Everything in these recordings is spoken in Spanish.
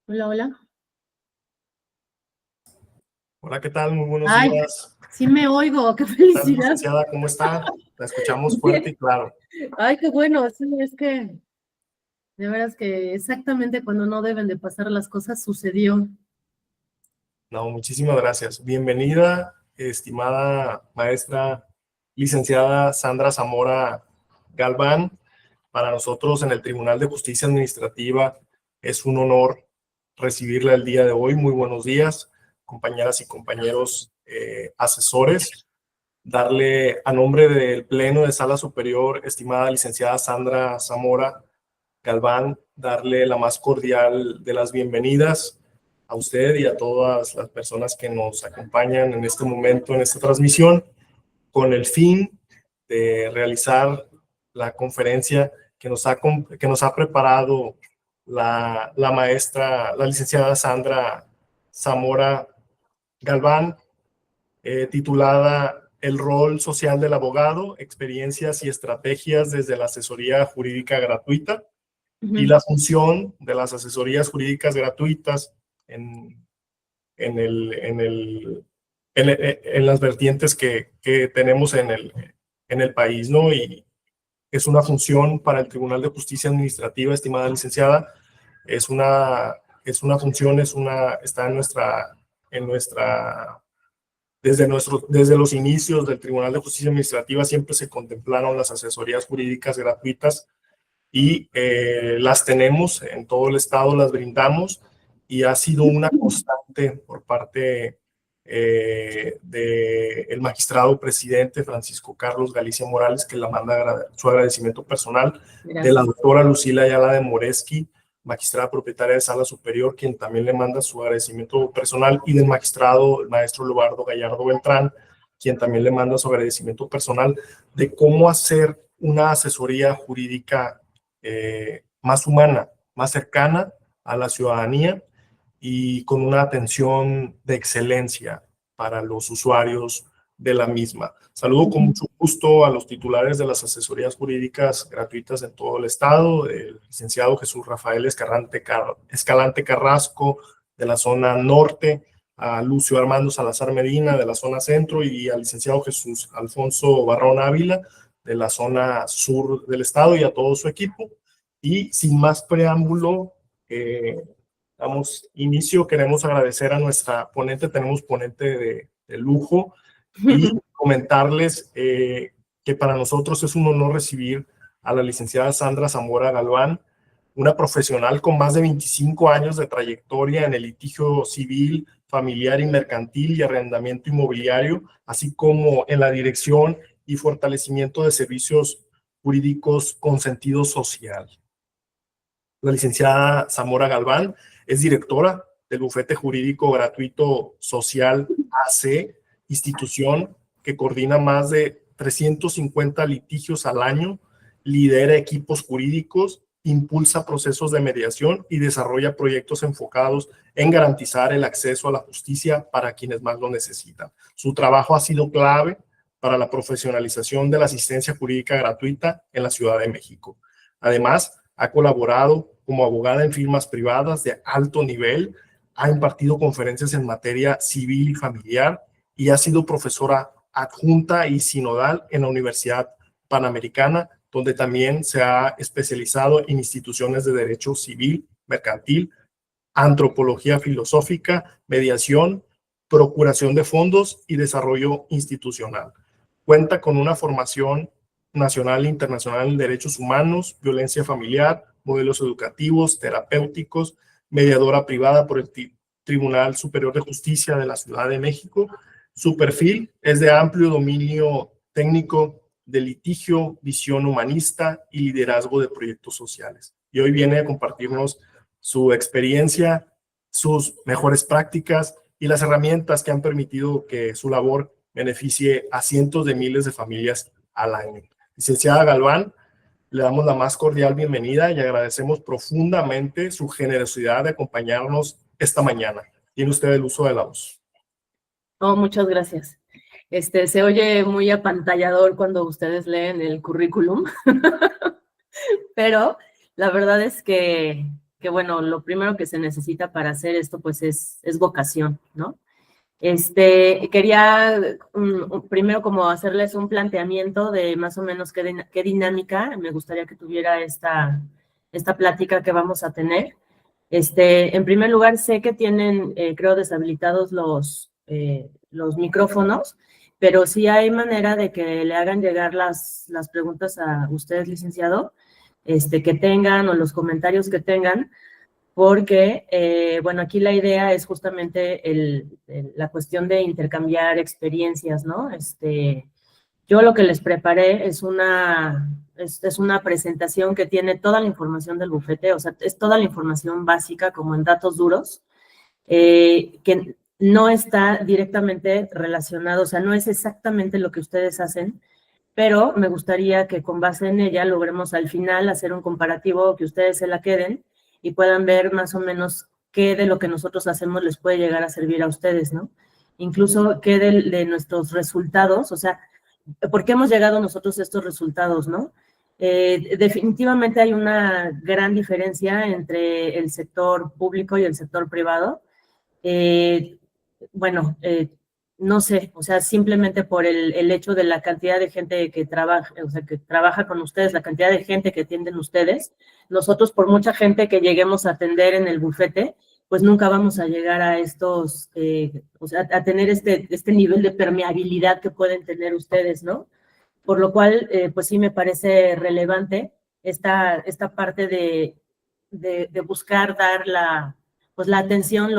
Hola, hola. Hola, ¿qué tal? Muy buenos Ay, días. sí me oigo, qué ¿Qué tal, felicidad. licenciada? ¿Cómo está? La escuchamos fuerte Bien. y claro. Ay, qué bueno, sí, es que de veras que exactamente cuando no deben de pasar las cosas sucedió. No, muchísimas gracias. Bienvenida, estimada maestra licenciada Sandra Zamora Galván. Para nosotros en el Tribunal de Justicia Administrativa es un honor recibirla el día de hoy. Muy buenos días, compañeras y compañeros asesores. Darle a nombre del Pleno de Sala Superior, estimada licenciada Sandra Zamora Galván, darle la más cordial de las bienvenidas a usted y a todas las personas que nos acompañan en este momento, en esta transmisión, con el fin de realizar la conferencia que nos ha preparado la maestra, la licenciada Sandra Zamora Galván, titulada El rol social del abogado, experiencias y estrategias desde la asesoría jurídica gratuita y la función de las asesorías jurídicas gratuitas en, en, el, en, el, en las vertientes que tenemos en el país, ¿no? Y es una función para el Tribunal de Justicia Administrativa, estimada licenciada, es una función, está en nuestra desde los inicios del Tribunal de Justicia Administrativa siempre se contemplaron las asesorías jurídicas gratuitas y las tenemos en todo el estado, las brindamos y ha sido una constante por parte del magistrado presidente Francisco Carlos Galicia Morales, que la manda su agradecimiento personal, de la doctora Lucila Ayala de Moresky, magistrada propietaria de Sala Superior, quien también le manda su agradecimiento personal, y del magistrado, el maestro Lobardo Gallardo Beltrán, quien también le manda su agradecimiento personal, de cómo hacer una asesoría jurídica más humana, más cercana a la ciudadanía y con una atención de excelencia para los usuarios de la misma. Saludo con mucho gusto a los titulares de las asesorías jurídicas gratuitas en todo el estado, el licenciado Jesús Rafael Escalante Carrasco de la zona norte, a Lucio Armando Salazar Medina de la zona centro y al licenciado Jesús Alfonso Barrón Ávila de la zona sur del estado y a todo su equipo. Y sin más preámbulo, damos inicio. Queremos agradecer a nuestra ponente, tenemos ponente de lujo, y comentarles que para nosotros es un honor recibir a la licenciada Sandra Zamora Galván, una profesional con más de 25 años de trayectoria en el litigio civil, familiar y mercantil y arrendamiento inmobiliario, así como en la dirección y fortalecimiento de servicios jurídicos con sentido social. La licenciada Zamora Galván es directora del Bufete Jurídico Gratuito Social AC, institución que coordina más de 350 litigios al año, lidera equipos jurídicos, impulsa procesos de mediación y desarrolla proyectos enfocados en garantizar el acceso a la justicia para quienes más lo necesitan. Su trabajo ha sido clave para la profesionalización de la asistencia jurídica gratuita en la Ciudad de México. Además, ha colaborado como abogada en firmas privadas de alto nivel, ha impartido conferencias en materia civil y familiar y ha sido profesora adjunta y sinodal en la Universidad Panamericana, donde también se ha especializado en instituciones de derecho civil, mercantil, antropología filosófica, mediación, procuración de fondos y desarrollo institucional. Cuenta con una formación nacional e internacional en derechos humanos, violencia familiar, modelos educativos, terapéuticos, mediadora privada por el Tribunal Superior de Justicia de la Ciudad de México. Su perfil es de amplio dominio técnico de litigio, visión humanista y liderazgo de proyectos sociales. Y hoy viene a compartirnos su experiencia, sus mejores prácticas y las herramientas que han permitido que su labor beneficie a cientos de miles de familias al año. Licenciada Galván, le damos la más cordial bienvenida y agradecemos profundamente su generosidad de acompañarnos esta mañana. Tiene usted el uso de la voz. Oh, muchas gracias. Se oye muy apantallador cuando ustedes leen el currículum, pero la verdad es que bueno, lo primero que se necesita para hacer esto, pues, es vocación, ¿no? Quería primero como hacerles un planteamiento de más o menos qué dinámica me gustaría que tuviera esta plática que vamos a tener. En primer lugar, sé que tienen, creo, deshabilitados los micrófonos, pero sí hay manera de que le hagan llegar las preguntas a ustedes, licenciado, que tengan o los comentarios que tengan, porque, bueno, aquí la idea es justamente la cuestión de intercambiar experiencias, ¿no? Yo lo que les preparé es una presentación que tiene toda la información del bufete, o sea, es toda la información básica como en datos duros, que no está directamente relacionado, o sea, no es exactamente lo que ustedes hacen, pero me gustaría que con base en ella logremos al final hacer un comparativo, que ustedes se la queden y puedan ver más o menos qué de lo que nosotros hacemos les puede llegar a servir a ustedes, ¿no? Incluso qué de nuestros resultados, o sea, ¿por qué hemos llegado nosotros a estos resultados, no? Definitivamente hay una gran diferencia entre el sector público y el sector privado. Eh, bueno, no sé, o sea, simplemente por el hecho de la cantidad de gente que trabaja, o sea, que trabaja con ustedes, la cantidad de gente que atienden ustedes, nosotros por mucha gente que lleguemos a atender en el bufete, pues nunca vamos a llegar a estos, o sea, a tener este nivel de permeabilidad que pueden tener ustedes, ¿no? Por lo cual, pues sí me parece relevante esta parte de buscar dar pues la atención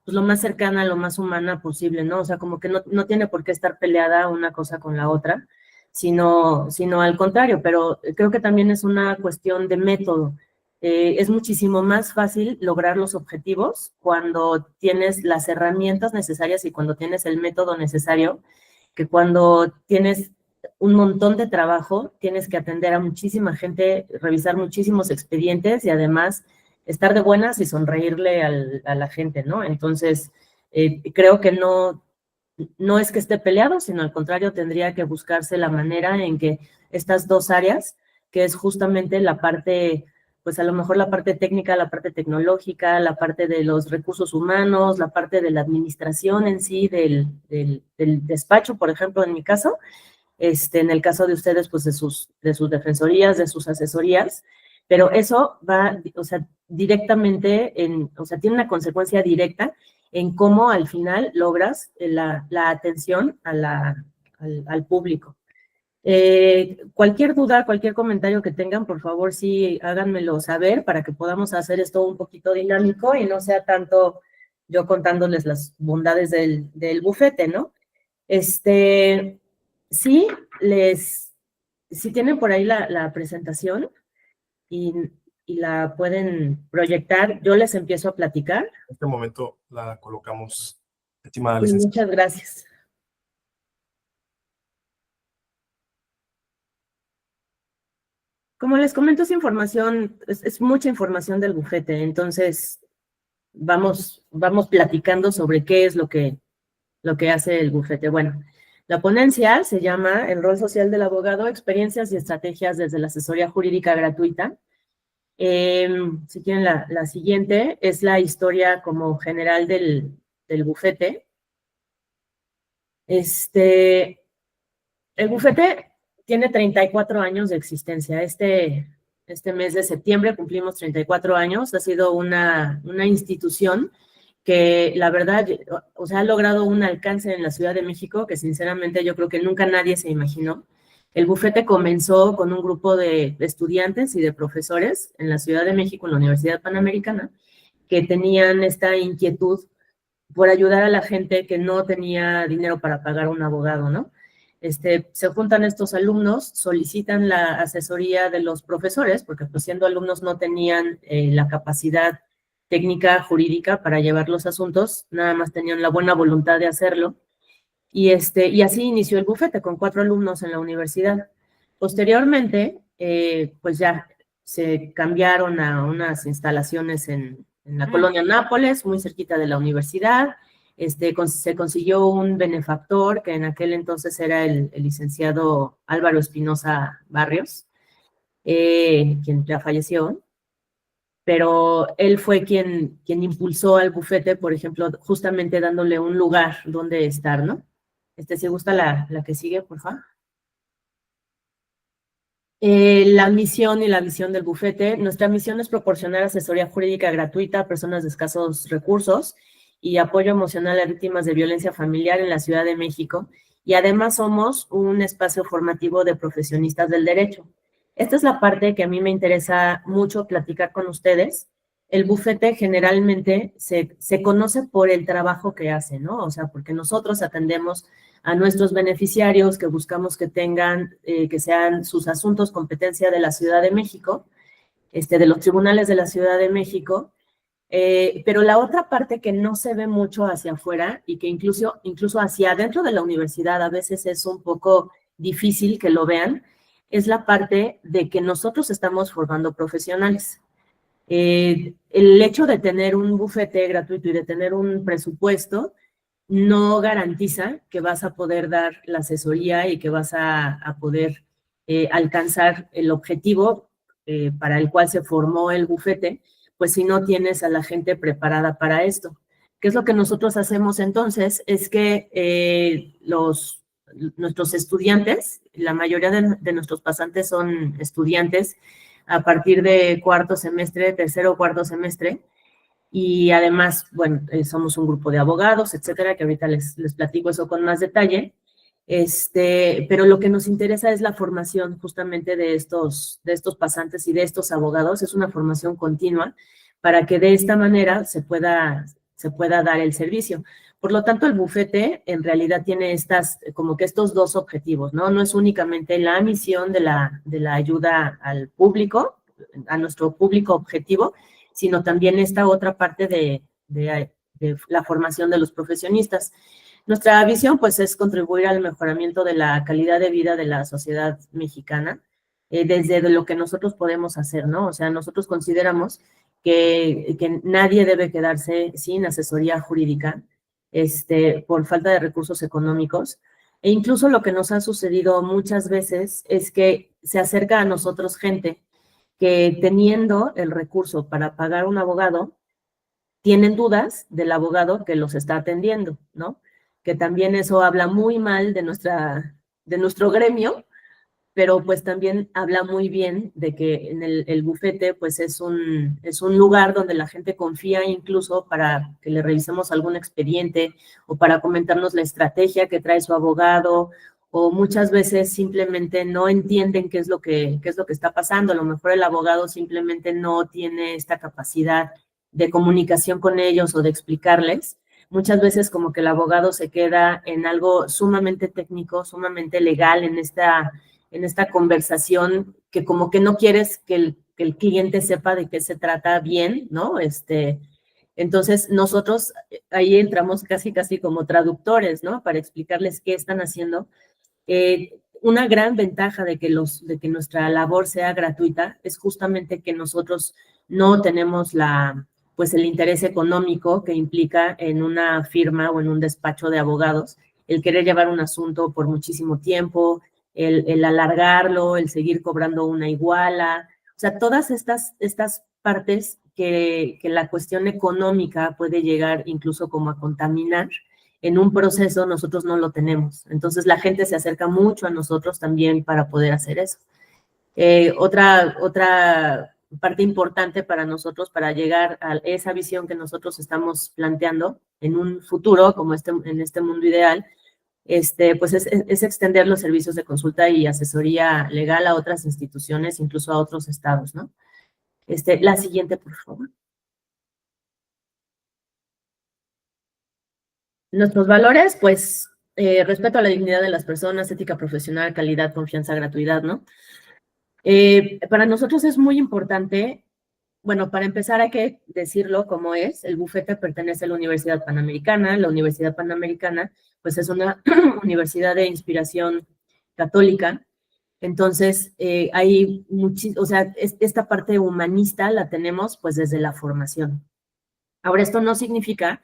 pues lo más cercana, lo más humana posible, ¿no? O sea, como que no tiene por qué estar peleada una cosa con la otra, sino al contrario, pero creo que también es una cuestión de método. Es muchísimo más fácil lograr los objetivos cuando tienes las herramientas necesarias y cuando tienes el método necesario, que cuando tienes un montón de trabajo, tienes que atender a muchísima gente, revisar muchísimos expedientes y además estar de buenas y sonreírle a la gente, ¿no? Entonces, creo que no es que esté peleado, sino al contrario, tendría que buscarse la manera en que estas dos áreas, que es justamente la parte, pues a lo mejor la parte técnica, la parte tecnológica, la parte de los recursos humanos, la parte de la administración en sí, del despacho, por ejemplo, en mi caso, en el caso de ustedes, pues de sus defensorías, de sus asesorías, pero eso va, o sea, directamente, o sea, tiene una consecuencia directa en cómo al final logras la atención al público. Cualquier duda, cualquier comentario que tengan, por favor, sí, háganmelo saber para que podamos hacer esto un poquito dinámico y no sea tanto yo contándoles las bondades del bufete, ¿no? Sí, si tienen por ahí la presentación y, y la pueden proyectar, yo les empiezo a platicar. En este momento la colocamos, estimada Sí, licenciada. muchas gracias. Como les comento, es información, es mucha información del bufete, entonces vamos platicando sobre qué es lo que hace el bufete. Bueno, la ponencia se llama El rol social del abogado, experiencias y estrategias desde la asesoría jurídica gratuita. Si quieren, la siguiente es la historia como general del bufete. El bufete tiene 34 años de existencia. Este mes de septiembre cumplimos 34 años. Ha sido una institución que la verdad, o sea, ha logrado un alcance en la Ciudad de México que sinceramente yo creo que nunca nadie se imaginó. El bufete comenzó con un grupo de estudiantes y de profesores en la Ciudad de México, en la Universidad Panamericana, que tenían esta inquietud por ayudar a la gente que no tenía dinero para pagar un abogado, ¿no? Se juntan estos alumnos, solicitan la asesoría de los profesores, porque pues siendo alumnos no tenían la capacidad técnica jurídica para llevar los asuntos, nada más tenían la buena voluntad de hacerlo. Y así inició el bufete con 4 alumnos en la universidad. Posteriormente, pues ya se cambiaron a unas instalaciones en la colonia Nápoles, muy cerquita de la universidad. Se consiguió un benefactor, que en aquel entonces era el licenciado Álvaro Espinosa Barrios, quien ya falleció. pero él fue quien impulsó al bufete, por ejemplo, justamente dándole un lugar donde estar, ¿no? Si gusta la que sigue, por favor. La misión y la visión del bufete. Nuestra misión es proporcionar asesoría jurídica gratuita a personas de escasos recursos y apoyo emocional a víctimas de violencia familiar en la Ciudad de México. Y además somos un espacio formativo de profesionistas del derecho. Esta es la parte que a mí me interesa mucho platicar con ustedes. El bufete generalmente se conoce por el trabajo que hace, ¿no? O sea, porque nosotros atendemos a nuestros beneficiarios que buscamos que tengan, que sean sus asuntos competencia de la Ciudad de México, de los tribunales de la Ciudad de México, pero la otra parte que no se ve mucho hacia afuera y que incluso hacia adentro de la universidad a veces es un poco difícil que lo vean, es la parte de que nosotros estamos formando profesionales. El hecho de tener un bufete gratuito y de tener un presupuesto no garantiza que vas a poder dar la asesoría y que vas a poder alcanzar el objetivo para el cual se formó el bufete, pues si no tienes a la gente preparada para esto. ¿Qué es lo que nosotros hacemos entonces? Es que nuestros estudiantes, la mayoría de nuestros pasantes son estudiantes a partir de cuarto semestre, tercero o cuarto semestre, y además, bueno, somos un grupo de abogados, etcétera, que ahorita les platico eso con más detalle. Pero lo que nos interesa es la formación justamente de estos pasantes y de estos abogados. Es una formación continua para que de esta manera se pueda dar el servicio. Por lo tanto, el bufete en realidad tiene como que estos dos objetivos, ¿no? No es únicamente la misión de la ayuda al público, a nuestro público objetivo, sino también esta otra parte de la formación de los profesionistas. Nuestra visión, pues, es contribuir al mejoramiento de la calidad de vida de la sociedad mexicana, desde lo que nosotros podemos hacer, ¿no? O sea, nosotros consideramos que nadie debe quedarse sin asesoría jurídica, por falta de recursos económicos. E incluso lo que nos ha sucedido muchas veces es que se acerca a nosotros gente que teniendo el recurso para pagar un abogado, tienen dudas del abogado que los está atendiendo, ¿no? Que también eso habla muy mal de nuestro gremio, pero pues también habla muy bien de que en el bufete pues es un lugar donde la gente confía incluso para que le revisemos algún expediente o para comentarnos la estrategia que trae su abogado, o muchas veces simplemente no entienden qué es lo que está pasando. A lo mejor el abogado simplemente no tiene esta capacidad de comunicación con ellos o de explicarles. Muchas veces como que el abogado se queda en algo sumamente técnico, sumamente legal en esta conversación, que como que no quieres que el cliente sepa de qué se trata bien, ¿no? Entonces nosotros ahí entramos casi como traductores, ¿no? Para explicarles qué están haciendo. Una gran ventaja de que nuestra labor sea gratuita es justamente que nosotros no tenemos el interés económico que implica en una firma o en un despacho de abogados el querer llevar un asunto por muchísimo tiempo, el alargarlo, el seguir cobrando una iguala. O sea, todas estas partes que la cuestión económica puede llegar incluso como a contaminar en un proceso, nosotros no lo tenemos. Entonces la gente se acerca mucho a nosotros también para poder hacer eso. Otra parte importante para nosotros, para llegar a esa visión que nosotros estamos planteando en un futuro, como en este mundo ideal, pues es extender los servicios de consulta y asesoría legal a otras instituciones, incluso a otros estados, ¿no? La siguiente, por favor. Nuestros valores, pues, respeto a la dignidad de las personas, ética profesional, calidad, confianza, gratuidad, ¿no? Para nosotros es muy importante, bueno, para empezar hay que decirlo como es. El bufete pertenece a la Universidad Panamericana. La Universidad Panamericana, pues, es una universidad de inspiración católica. Entonces, esta parte humanista la tenemos, pues, desde la formación. Ahora, esto no significa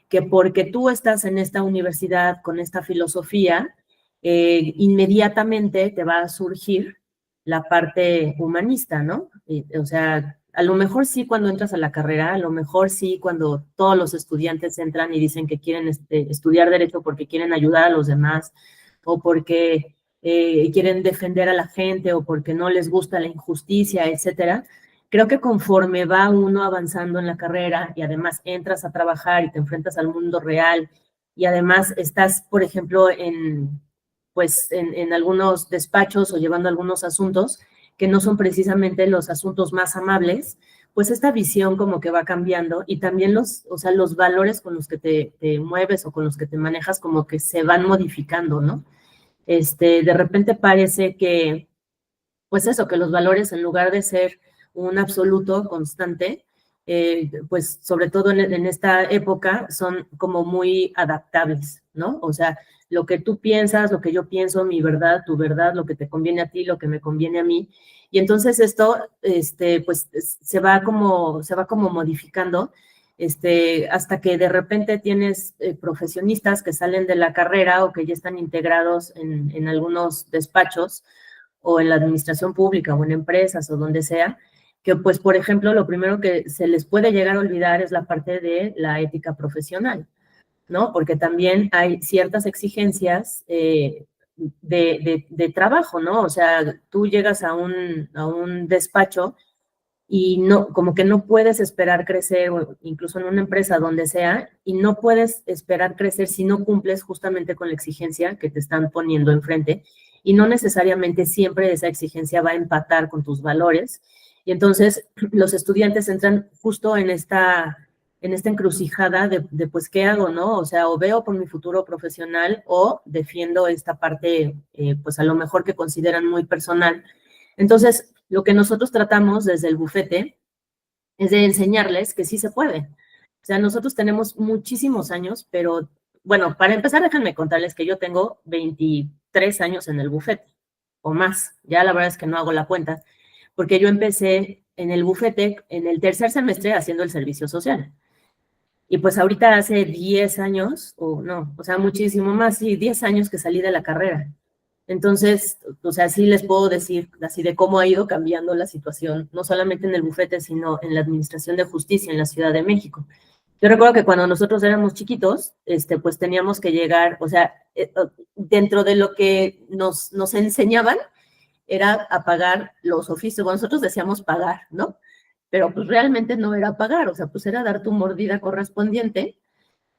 que porque tú estás en esta universidad con esta filosofía, inmediatamente te va a surgir la parte humanista, ¿no? O sea, a lo mejor sí cuando entras a la carrera, a lo mejor sí cuando todos los estudiantes entran y dicen que quieren estudiar derecho porque quieren ayudar a los demás o porque quieren defender a la gente o porque no les gusta la injusticia, etcétera. Creo que conforme va uno avanzando en la carrera y además entras a trabajar y te enfrentas al mundo real y además estás, por ejemplo, pues, en algunos despachos o llevando algunos asuntos que no son precisamente los asuntos más amables, pues esta visión como que va cambiando y también o sea, los valores con los que te mueves o con los que te manejas como que se van modificando, ¿no? De repente parece que, pues eso, que los valores en lugar de ser un absoluto constante, pues sobre todo en esta época son como muy adaptables, ¿no? O sea, lo que tú piensas, lo que yo pienso, mi verdad, tu verdad, lo que te conviene a ti, lo que me conviene a mí. Y entonces esto, pues se va como modificando, hasta que de repente tienes profesionistas que salen de la carrera o que ya están integrados en algunos despachos o en la administración pública o en empresas o donde sea, que pues, por ejemplo, lo primero que se les puede llegar a olvidar es la parte de la ética profesional, ¿no? Porque también hay ciertas exigencias de trabajo, ¿no? O sea, tú llegas a un despacho y no, como que no puedes esperar crecer, o incluso en una empresa donde sea, y no puedes esperar crecer si no cumples justamente con la exigencia que te están poniendo enfrente, y no necesariamente siempre esa exigencia va a empatar con tus valores, y entonces los estudiantes entran justo en esta encrucijada de pues, ¿qué hago, no? O sea, o veo por mi futuro profesional o defiendo esta parte, pues a lo mejor que consideran muy personal. Entonces, lo que nosotros tratamos desde el bufete es de enseñarles que sí se puede. O sea, nosotros tenemos muchísimos años, pero bueno, para empezar, déjenme contarles que yo tengo 23 años en el bufete o más. Ya la verdad es que no hago la cuenta, porque yo empecé en el bufete en el tercer semestre haciendo el servicio social. Y pues ahorita hace 10 años, o no, o sea, muchísimo más, sí, 10 años que salí de la carrera. Entonces, o sea, sí les puedo decir así de cómo ha ido cambiando la situación, no solamente en el bufete, sino en la Administración de Justicia en la Ciudad de México. Yo recuerdo que cuando nosotros éramos chiquitos, pues teníamos que llegar, o sea, dentro de lo que nos enseñaban era a pagar los oficios. Bueno, nosotros decíamos pagar, ¿no? Pero pues realmente no era pagar, o sea, pues era dar tu mordida correspondiente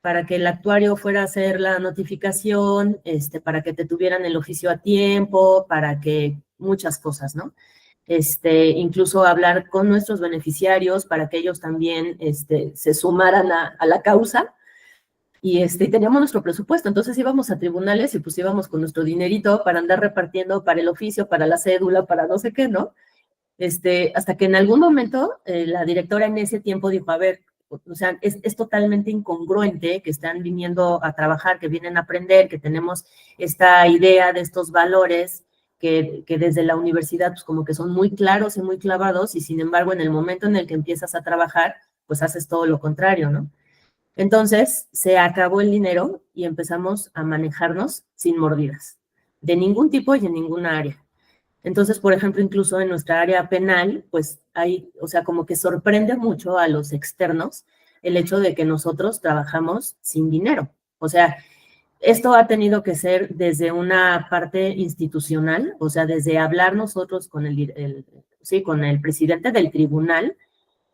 para que el actuario fuera a hacer la notificación, para que te tuvieran el oficio a tiempo, para que muchas cosas, ¿no? Incluso hablar con nuestros beneficiarios para que ellos también se sumaran a la causa. Y teníamos nuestro presupuesto, entonces íbamos a tribunales y pues íbamos con nuestro dinerito para andar repartiendo para el oficio, para la cédula, para no sé qué, ¿no? Hasta que en algún momento la directora en ese tiempo dijo, a ver, o sea, es totalmente incongruente que están viniendo a trabajar, que vienen a aprender, que tenemos esta idea de estos valores que desde la universidad pues como que son muy claros y muy clavados y sin embargo en el momento en el que empiezas a trabajar, pues haces todo lo contrario, ¿no? Entonces se acabó el dinero y empezamos a manejarnos sin mordidas, de ningún tipo y en ninguna área. Entonces, por ejemplo, incluso en nuestra área penal, pues hay, o sea, como que sorprende mucho a los externos el hecho de que nosotros trabajamos sin dinero. O sea, esto ha tenido que ser desde una parte institucional, o sea, desde hablar nosotros con sí, con el presidente del tribunal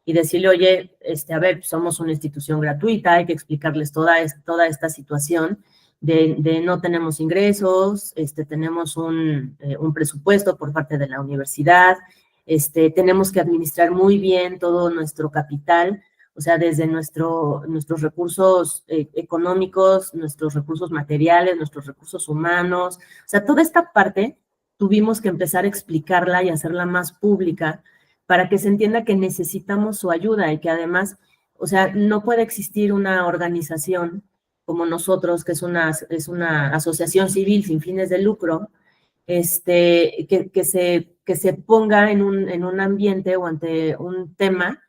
y decirle, oye, a ver, somos una institución gratuita, hay que explicarles toda esta situación de no tenemos ingresos, tenemos un presupuesto por parte de la universidad, tenemos que administrar muy bien todo nuestro capital, o sea, desde nuestros recursos económicos, nuestros recursos materiales, nuestros recursos humanos, o sea, toda esta parte tuvimos que empezar a explicarla y hacerla más pública para que se entienda que necesitamos su ayuda y que además, o sea, no puede existir una organización como nosotros, que es una asociación civil sin fines de lucro, que se ponga en un ambiente o ante un tema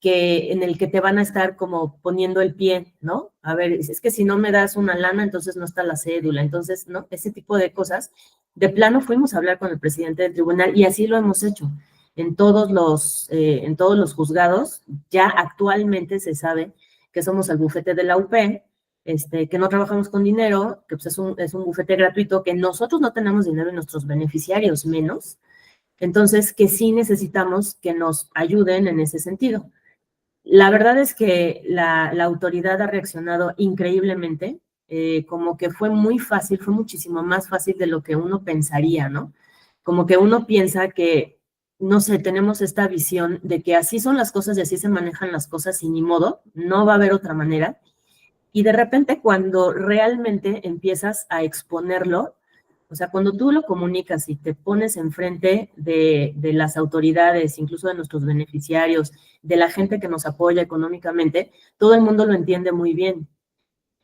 en el que te van a estar como poniendo el pie, ¿no? A ver, es que si no me das una lana, entonces no está la cédula, entonces, ¿no? Ese tipo de cosas. De plano fuimos a hablar con el presidente del tribunal y así lo hemos hecho. en todos los juzgados. Ya actualmente se sabe que somos el bufete de la UP, que no trabajamos con dinero, que pues es un bufete gratuito, que nosotros no tenemos dinero y nuestros beneficiarios menos. Entonces, que sí necesitamos que nos ayuden en ese sentido. La verdad es que la autoridad ha reaccionado increíblemente, como que fue muy fácil, fue muchísimo más fácil de lo que uno pensaría, ¿no? Como que uno piensa que, no sé, tenemos esta visión de que así son las cosas y así se manejan las cosas y ni modo, no va a haber otra manera. Y de repente cuando realmente empiezas a exponerlo, o sea, cuando tú lo comunicas y te pones enfrente de las autoridades, incluso de nuestros beneficiarios, de la gente que nos apoya económicamente, todo el mundo lo entiende muy bien.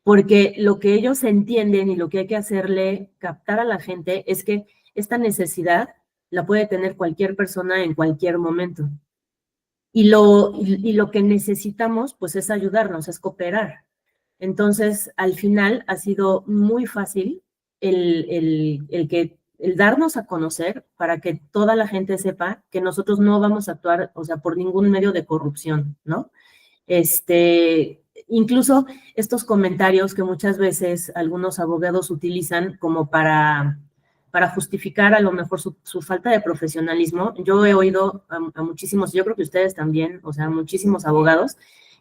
Porque lo que ellos entienden y lo que hay que hacerle captar a la gente es que esta necesidad la puede tener cualquier persona en cualquier momento. Y lo que necesitamos, pues, es ayudarnos, es cooperar. Entonces, al final ha sido muy fácil el darnos a conocer para que toda la gente sepa que nosotros no vamos a actuar, o sea, por ningún medio de corrupción, ¿no? Incluso estos comentarios que muchas veces algunos abogados utilizan como para justificar a lo mejor su falta de profesionalismo. Yo he oído a muchísimos, yo creo que ustedes también, o sea, muchísimos abogados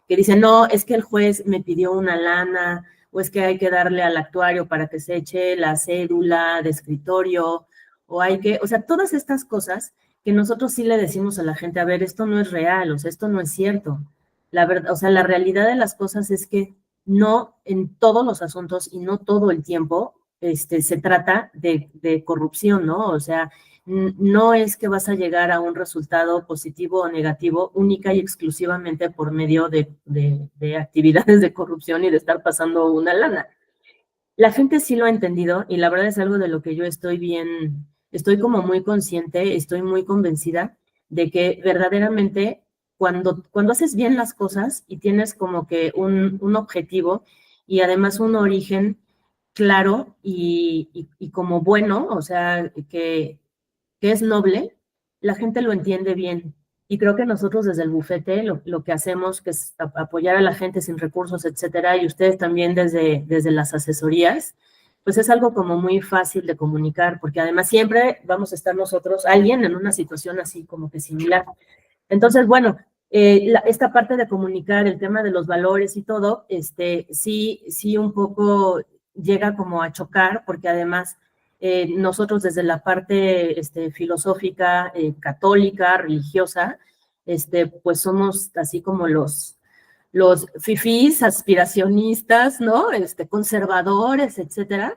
que dicen, no, es que el juez me pidió una lana, o es que hay que darle al actuario para que se eche la cédula de escritorio, o sea, todas estas cosas que nosotros sí le decimos a la gente, a ver, esto no es real, o sea, esto no es cierto. La verdad, o sea, la realidad de las cosas es que no en todos los asuntos y no todo el tiempo se trata de corrupción, ¿no? O sea, no es que vas a llegar a un resultado positivo o negativo única y exclusivamente por medio de actividades de corrupción y de estar pasando una lana. La gente sí lo ha entendido y la verdad es algo de lo que yo estoy como muy consciente, estoy muy convencida de que verdaderamente cuando haces bien las cosas y tienes como que un objetivo y además un origen claro y como bueno, o sea, que es noble, la gente lo entiende bien. Y creo que nosotros desde el bufete lo que hacemos, que es apoyar a la gente sin recursos, etcétera, y ustedes también desde las asesorías, pues es algo como muy fácil de comunicar, porque además siempre vamos a estar nosotros, alguien en una situación así como que similar. Entonces, bueno, esta parte de comunicar el tema de los valores y todo, sí un poco llega como a chocar, porque además nosotros desde la parte filosófica, católica, religiosa, pues somos así como los fifís, aspiracionistas, ¿no? Conservadores, etcétera,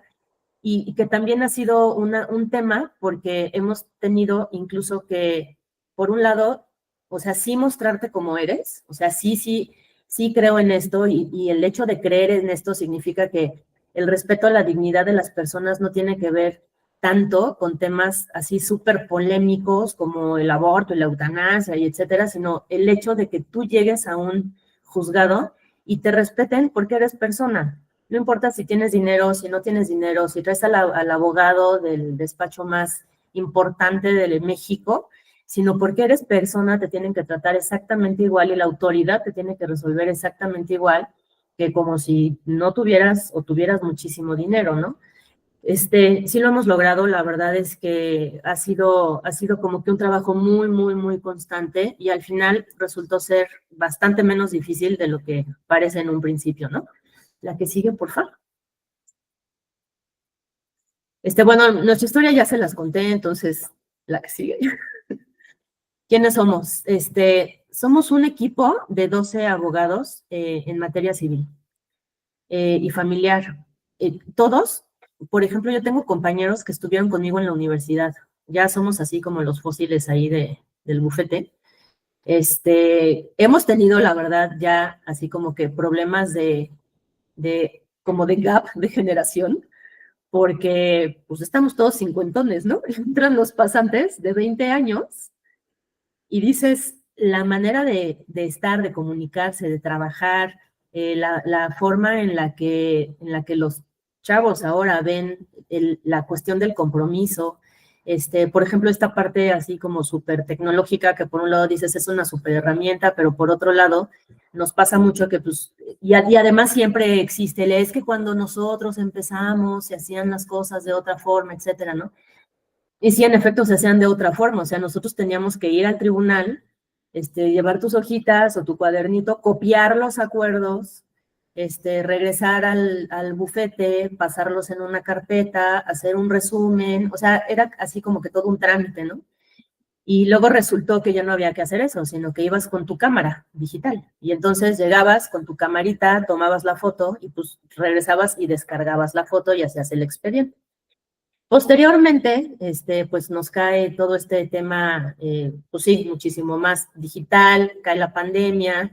y que también ha sido un tema porque hemos tenido incluso que, por un lado, o sea, sí mostrarte como eres, o sea, sí creo en esto y el hecho de creer en esto significa que el respeto a la dignidad de las personas no tiene que ver tanto con temas así súper polémicos como el aborto y la eutanasia y etcétera, sino el hecho de que tú llegues a un juzgado y te respeten porque eres persona. No importa si tienes dinero, si no tienes dinero, si traes al abogado del despacho más importante de México, sino porque eres persona, te tienen que tratar exactamente igual y la autoridad te tiene que resolver exactamente igual que como si no tuvieras o tuvieras muchísimo dinero, ¿no? Sí lo hemos logrado, la verdad es que ha sido como que un trabajo muy, muy, muy constante y al final resultó ser bastante menos difícil de lo que parece en un principio, ¿no? La que sigue, por favor. Bueno, nuestra historia ya se las conté, entonces la que sigue. ¿Quiénes somos? Somos un equipo de 12 abogados en materia civil y familiar. Todos, por ejemplo, yo tengo compañeros que estuvieron conmigo en la universidad. Ya somos así como los fósiles ahí del bufete. Hemos tenido, la verdad, ya así como que problemas como de gap de generación, porque pues estamos todos cincuentones, ¿no? Entran los pasantes de 20 años y dices, la manera de estar, de comunicarse, de trabajar, la forma en la que los chavos ahora ven la cuestión del compromiso, Por ejemplo, esta parte así como súper tecnológica, que por un lado dices es una súper herramienta, pero por otro lado nos pasa mucho que pues, y además siempre existe, es que cuando nosotros empezamos se hacían las cosas de otra forma, etcétera, ¿no? Y sí, en efecto, se hacían de otra forma, o sea, nosotros teníamos que ir al tribunal, llevar tus hojitas o tu cuadernito, copiar los acuerdos, regresar al bufete, pasarlos en una carpeta, hacer un resumen, o sea, era así como que todo un trámite, ¿no? Y luego resultó que ya no había que hacer eso, sino que ibas con tu cámara digital. Y entonces llegabas con tu camarita, tomabas la foto y pues regresabas y descargabas la foto y hacías el expediente. Posteriormente, pues nos cae todo este tema, pues sí, muchísimo más digital, cae la pandemia,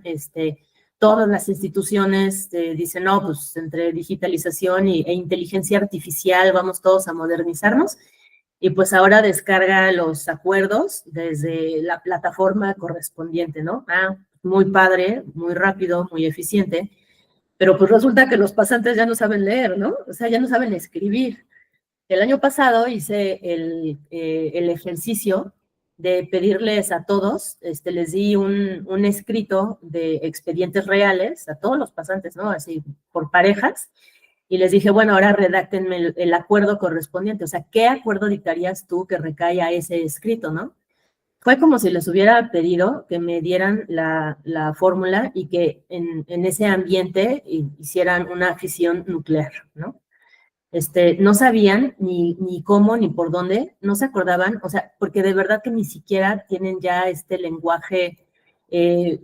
todas las instituciones dicen, no, pues entre digitalización e inteligencia artificial vamos todos a modernizarnos, y pues ahora descarga los acuerdos desde la plataforma correspondiente, ¿no? Ah, muy padre, muy rápido, muy eficiente, pero pues resulta que los pasantes ya no saben leer, ¿no? O sea, ya no saben escribir. El año pasado hice el ejercicio de pedirles a todos, les di un escrito de expedientes reales a todos los pasantes, ¿no? Así, por parejas, y les dije, bueno, ahora redáctenme el acuerdo correspondiente, o sea, ¿qué acuerdo dictarías tú que recae a ese escrito, no? Fue como si les hubiera pedido que me dieran la fórmula y que en ese ambiente hicieran una fisión nuclear, ¿no? No sabían ni cómo ni por dónde, no se acordaban, o sea, porque de verdad que ni siquiera tienen ya este lenguaje,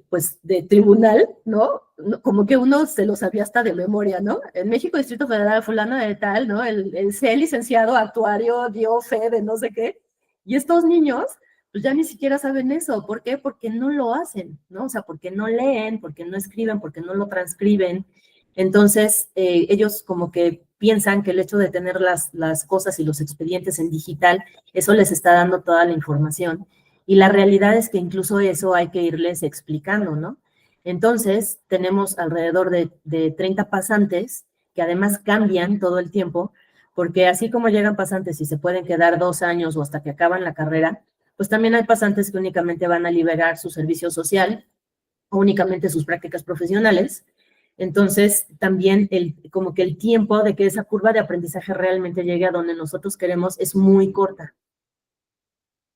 pues, de tribunal, ¿no? Como que uno se lo sabía hasta de memoria, ¿no? En México, Distrito Federal, fulano de tal, ¿no? El ser licenciado actuario dio fe de no sé qué, y estos niños, pues ya ni siquiera saben eso, ¿por qué? Porque no lo hacen, ¿no? O sea, porque no leen, porque no escriben, porque no lo transcriben. Entonces, ellos como que piensan que el hecho de tener las cosas y los expedientes en digital, eso les está dando toda la información. Y la realidad es que incluso eso hay que irles explicando, ¿no? Entonces, tenemos alrededor de 30 pasantes que además cambian todo el tiempo, porque así como llegan pasantes y se pueden quedar 2 años o hasta que acaban la carrera, pues también hay pasantes que únicamente van a liberar su servicio social o únicamente sus prácticas profesionales. Entonces, también como que el tiempo de que esa curva de aprendizaje realmente llegue a donde nosotros queremos es muy corta.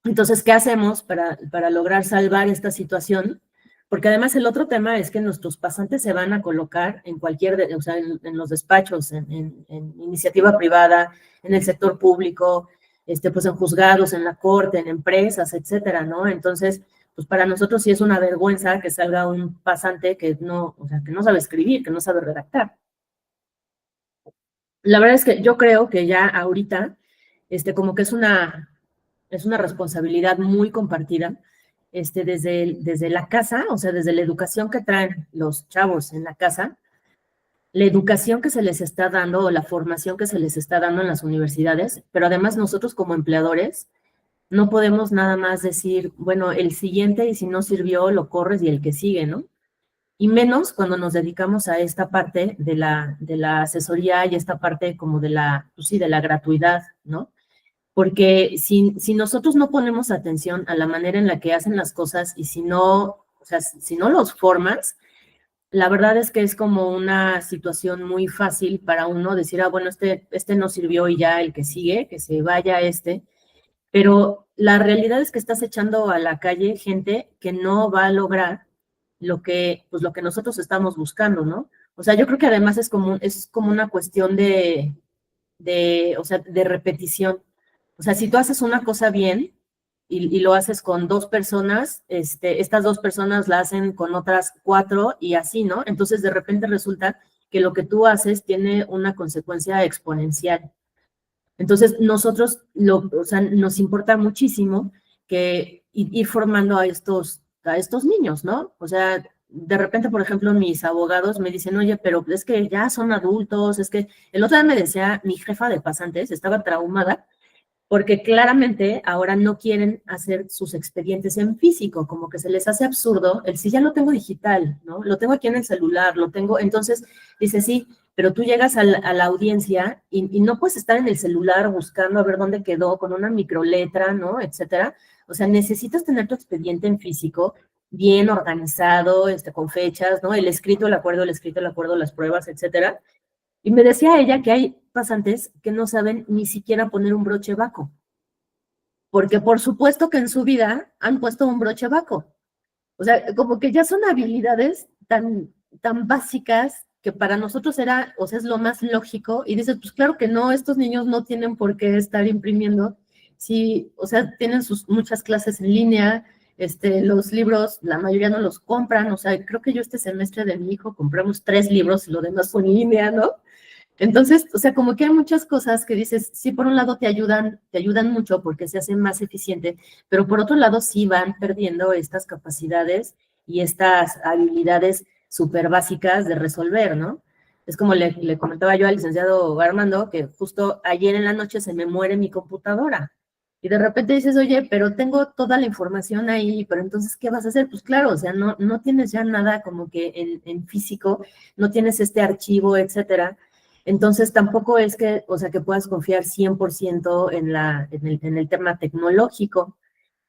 Entonces, ¿qué hacemos para lograr salvar esta situación? Porque además el otro tema es que nuestros pasantes se van a colocar en cualquier, o sea, en los despachos, en iniciativa privada, en el sector público, pues en juzgados, en la corte, en empresas, etcétera, ¿no? Entonces, pues para nosotros sí es una vergüenza que salga un pasante que no, o sea, que no sabe escribir, que no sabe redactar. La verdad es que yo creo que ya ahorita, como que es una responsabilidad muy compartida, desde la casa, o sea, desde la educación que traen los chavos en la casa, la educación que se les está dando o la formación que se les está dando en las universidades, pero además nosotros como empleadores no podemos nada más decir, bueno, el siguiente y si no sirvió lo corres y el que sigue, ¿no? Y menos cuando nos dedicamos a esta parte de la asesoría y esta parte como pues sí, de la gratuidad, ¿no? Porque si nosotros no ponemos atención a la manera en la que hacen las cosas y si no, o sea, si no los formas, la verdad es que es como una situación muy fácil para uno decir, ah, bueno, este no sirvió y ya el que sigue, que se vaya pero la realidad es que estás echando a la calle gente que no va a lograr pues lo que nosotros estamos buscando, ¿no? O sea, yo creo que además es como una cuestión o sea, de repetición. O sea, si tú haces una cosa bien y lo haces con 2 personas, estas 2 personas la hacen con otras 4 y así, ¿no? Entonces, de repente resulta que lo que tú haces tiene una consecuencia exponencial. Entonces, nosotros, o sea, nos importa muchísimo que ir formando a estos niños, ¿no? O sea, de repente, por ejemplo, mis abogados me dicen, oye, pero es que ya son adultos, es que el otro día me decía mi jefa de pasantes, estaba traumada, porque claramente ahora no quieren hacer sus expedientes en físico, como que se les hace absurdo el si ya lo tengo digital, ¿no? Lo tengo aquí en el celular, lo tengo, entonces dice, sí, pero tú llegas a la audiencia y no puedes estar en el celular buscando a ver dónde quedó con una microletra, ¿no? Etcétera. O sea, necesitas tener tu expediente en físico bien organizado, con fechas, ¿no? El escrito, el acuerdo, las pruebas, etcétera. Y me decía ella que hay pasantes que no saben ni siquiera poner un broche vaco, porque por supuesto que en su vida han puesto un broche vaco. O sea, como que ya son habilidades tan básicas que para nosotros era, o sea, es lo más lógico. Y dices, pues claro que no, estos niños no tienen por qué estar imprimiendo. Sí, o sea, tienen sus muchas clases en línea, los libros, la mayoría no los compran. O sea, creo que yo este semestre de mi hijo compramos 3 libros y lo demás fue en línea, ¿no? Entonces, o sea, como que hay muchas cosas que dices, sí, por un lado te ayudan mucho porque se hace más eficiente, pero por otro lado sí van perdiendo estas capacidades y estas habilidades súper básicas de resolver, ¿no? Es como le comentaba yo al licenciado Armando, que justo ayer en la noche se me muere mi computadora. Y de repente dices, oye, pero tengo toda la información ahí, pero entonces, ¿qué vas a hacer? Pues claro, o sea, no tienes ya nada como que en físico, no tienes este archivo, etcétera. Entonces, tampoco es que, o sea, que puedas confiar 100% en el tema tecnológico.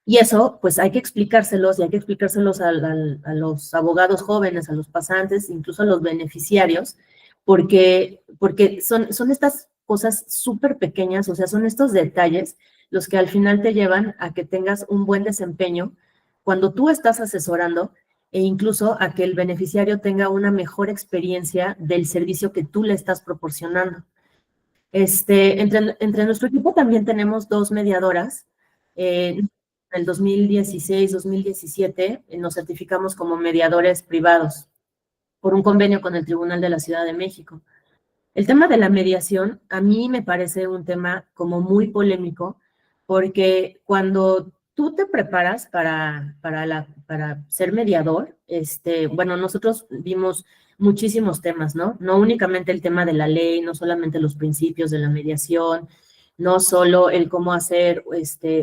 Y eso, pues hay que explicárselos y hay que explicárselos a los abogados jóvenes, a los pasantes, incluso a los beneficiarios, porque son estas cosas súper pequeñas, o sea, son estos detalles los que al final te llevan a que tengas un buen desempeño cuando tú estás asesorando e incluso a que el beneficiario tenga una mejor experiencia del servicio que tú le estás proporcionando. Entre nuestro equipo también tenemos 2 mediadoras. En el 2016-2017 nos certificamos como mediadores privados por un convenio con el Tribunal de la Ciudad de México. El tema de la mediación a mí me parece un tema como muy polémico, porque cuando tú te preparas para ser mediador, bueno, nosotros vimos muchísimos temas, ¿no? No únicamente el tema de la ley, no solamente los principios de la mediación, no solo el cómo hacer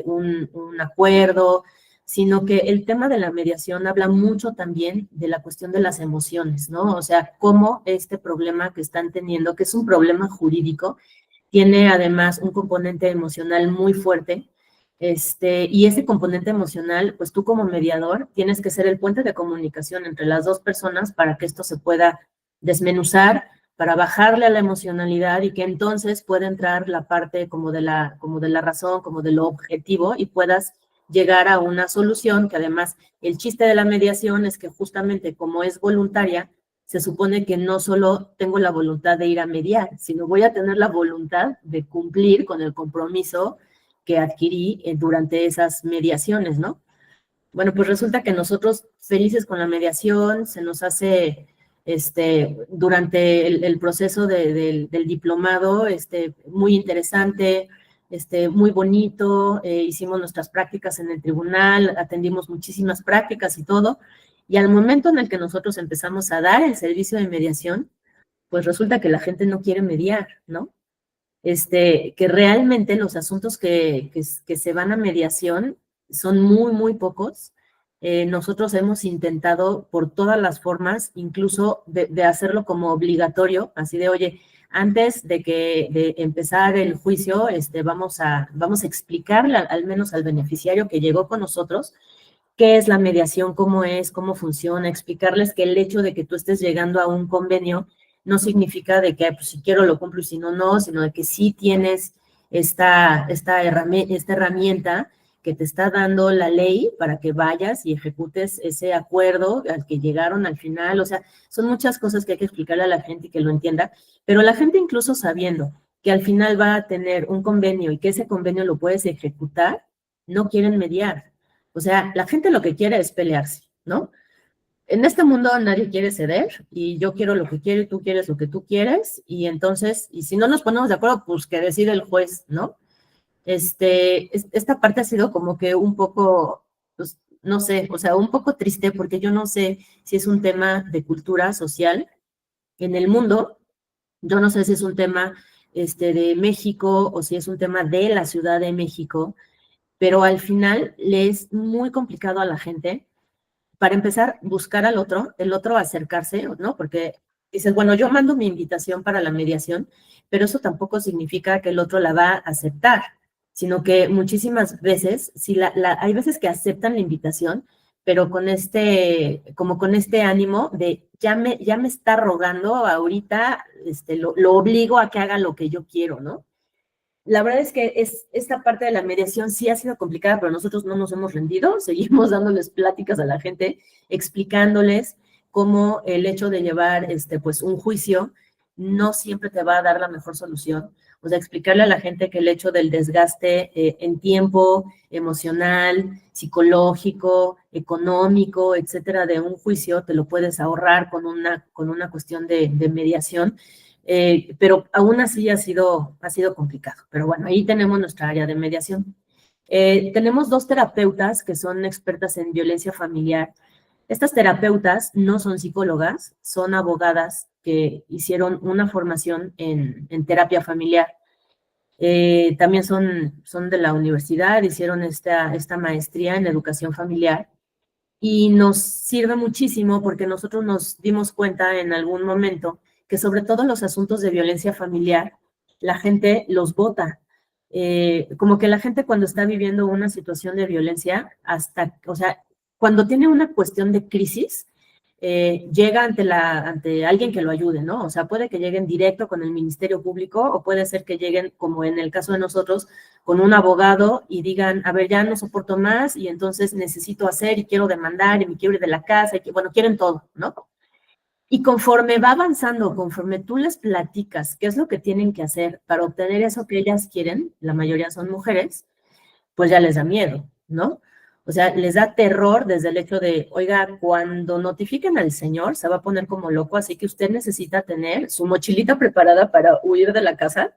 un acuerdo, sino que el tema de la mediación habla mucho también de la cuestión de las emociones, ¿no? O sea, cómo este problema que están teniendo, que es un problema jurídico, tiene además un componente emocional muy fuerte, y ese componente emocional, pues tú como mediador tienes que ser el puente de comunicación entre las dos personas para que esto se pueda desmenuzar, para bajarle a la emocionalidad y que entonces pueda entrar la parte como de la razón, como de lo objetivo y puedas llegar a una solución que además el chiste de la mediación es que justamente como es voluntaria, se supone que no solo tengo la voluntad de ir a mediar, sino voy a tener la voluntad de cumplir con el compromiso que adquirí durante esas mediaciones, ¿no? Bueno, pues resulta que nosotros felices con la mediación, se nos hace durante el proceso del diplomado muy interesante, muy bonito, hicimos nuestras prácticas en el tribunal, atendimos muchísimas prácticas y todo, y al momento en el que nosotros empezamos a dar el servicio de mediación, pues resulta que la gente no quiere mediar, ¿no? Que realmente los asuntos que se van a mediación son muy, muy pocos. Nosotros hemos intentado por todas las formas, incluso de hacerlo como obligatorio, así de, oye, antes de empezar el juicio, vamos a explicarle al menos al beneficiario que llegó con nosotros qué es la mediación, cómo es, cómo funciona, explicarles que el hecho de que tú estés llegando a un convenio no significa de que pues, si quiero lo cumplo y si no, no, sino de que sí tienes esta herramienta que te está dando la ley para que vayas y ejecutes ese acuerdo al que llegaron al final. O sea, son muchas cosas que hay que explicarle a la gente y que lo entienda, pero la gente incluso sabiendo que al final va a tener un convenio y que ese convenio lo puedes ejecutar, no quieren mediar. O sea, la gente lo que quiere es pelearse, ¿no? En este mundo nadie quiere ceder y yo quiero lo que quiero y tú quieres lo que tú quieres y entonces, y si no nos ponemos de acuerdo, pues que decide el juez, ¿no? Esta parte ha sido como que un poco, pues, no sé, o sea, un poco triste porque yo no sé si es un tema de cultura social en el mundo, yo no sé si es un tema de México o si es un tema de la Ciudad de México, pero al final le es muy complicado a la gente, para empezar, buscar al otro, el otro acercarse, ¿no? Porque dices, bueno, yo mando mi invitación para la mediación, pero eso tampoco significa que el otro la va a aceptar, sino que muchísimas veces, si hay veces que aceptan la invitación, pero como con este ánimo de ya me está rogando ahorita, lo obligo a que haga lo que yo quiero, ¿no? La verdad es que esta parte de la mediación sí ha sido complicada, pero nosotros no nos hemos rendido, seguimos dándoles pláticas a la gente, explicándoles cómo el hecho de llevar pues un juicio no siempre te va a dar la mejor solución. O sea, explicarle a la gente que el hecho del desgaste en tiempo, emocional, psicológico, económico, etcétera, de un juicio, te lo puedes ahorrar con una cuestión de mediación. Pero aún así ha sido complicado. Pero bueno, ahí tenemos nuestra área de mediación. Tenemos 2 terapeutas que son expertas en violencia familiar. Estas terapeutas no son psicólogas, son abogadas que hicieron una formación en terapia familiar. También son de la universidad, hicieron esta maestría en educación familiar y nos sirve muchísimo porque nosotros nos dimos cuenta en algún momento que sobre todo los asuntos de violencia familiar, la gente los vota. Como que la gente cuando está viviendo una situación de violencia, o sea, cuando tiene una cuestión de crisis, llega ante alguien que lo ayude, ¿no? O sea, puede que lleguen directo con el Ministerio Público o puede ser que lleguen, como en el caso de nosotros, con un abogado y digan, a ver, ya no soporto más y entonces necesito hacer y quiero demandar y me quiero ir de la casa, bueno, quieren todo, ¿no? Y conforme va avanzando, conforme tú les platicas qué es lo que tienen que hacer para obtener eso que ellas quieren, la mayoría son mujeres, pues ya les da miedo, ¿no? O sea, les da terror desde el hecho de, oiga, cuando notifiquen al señor, se va a poner como loco, así que usted necesita tener su mochilita preparada para huir de la casa,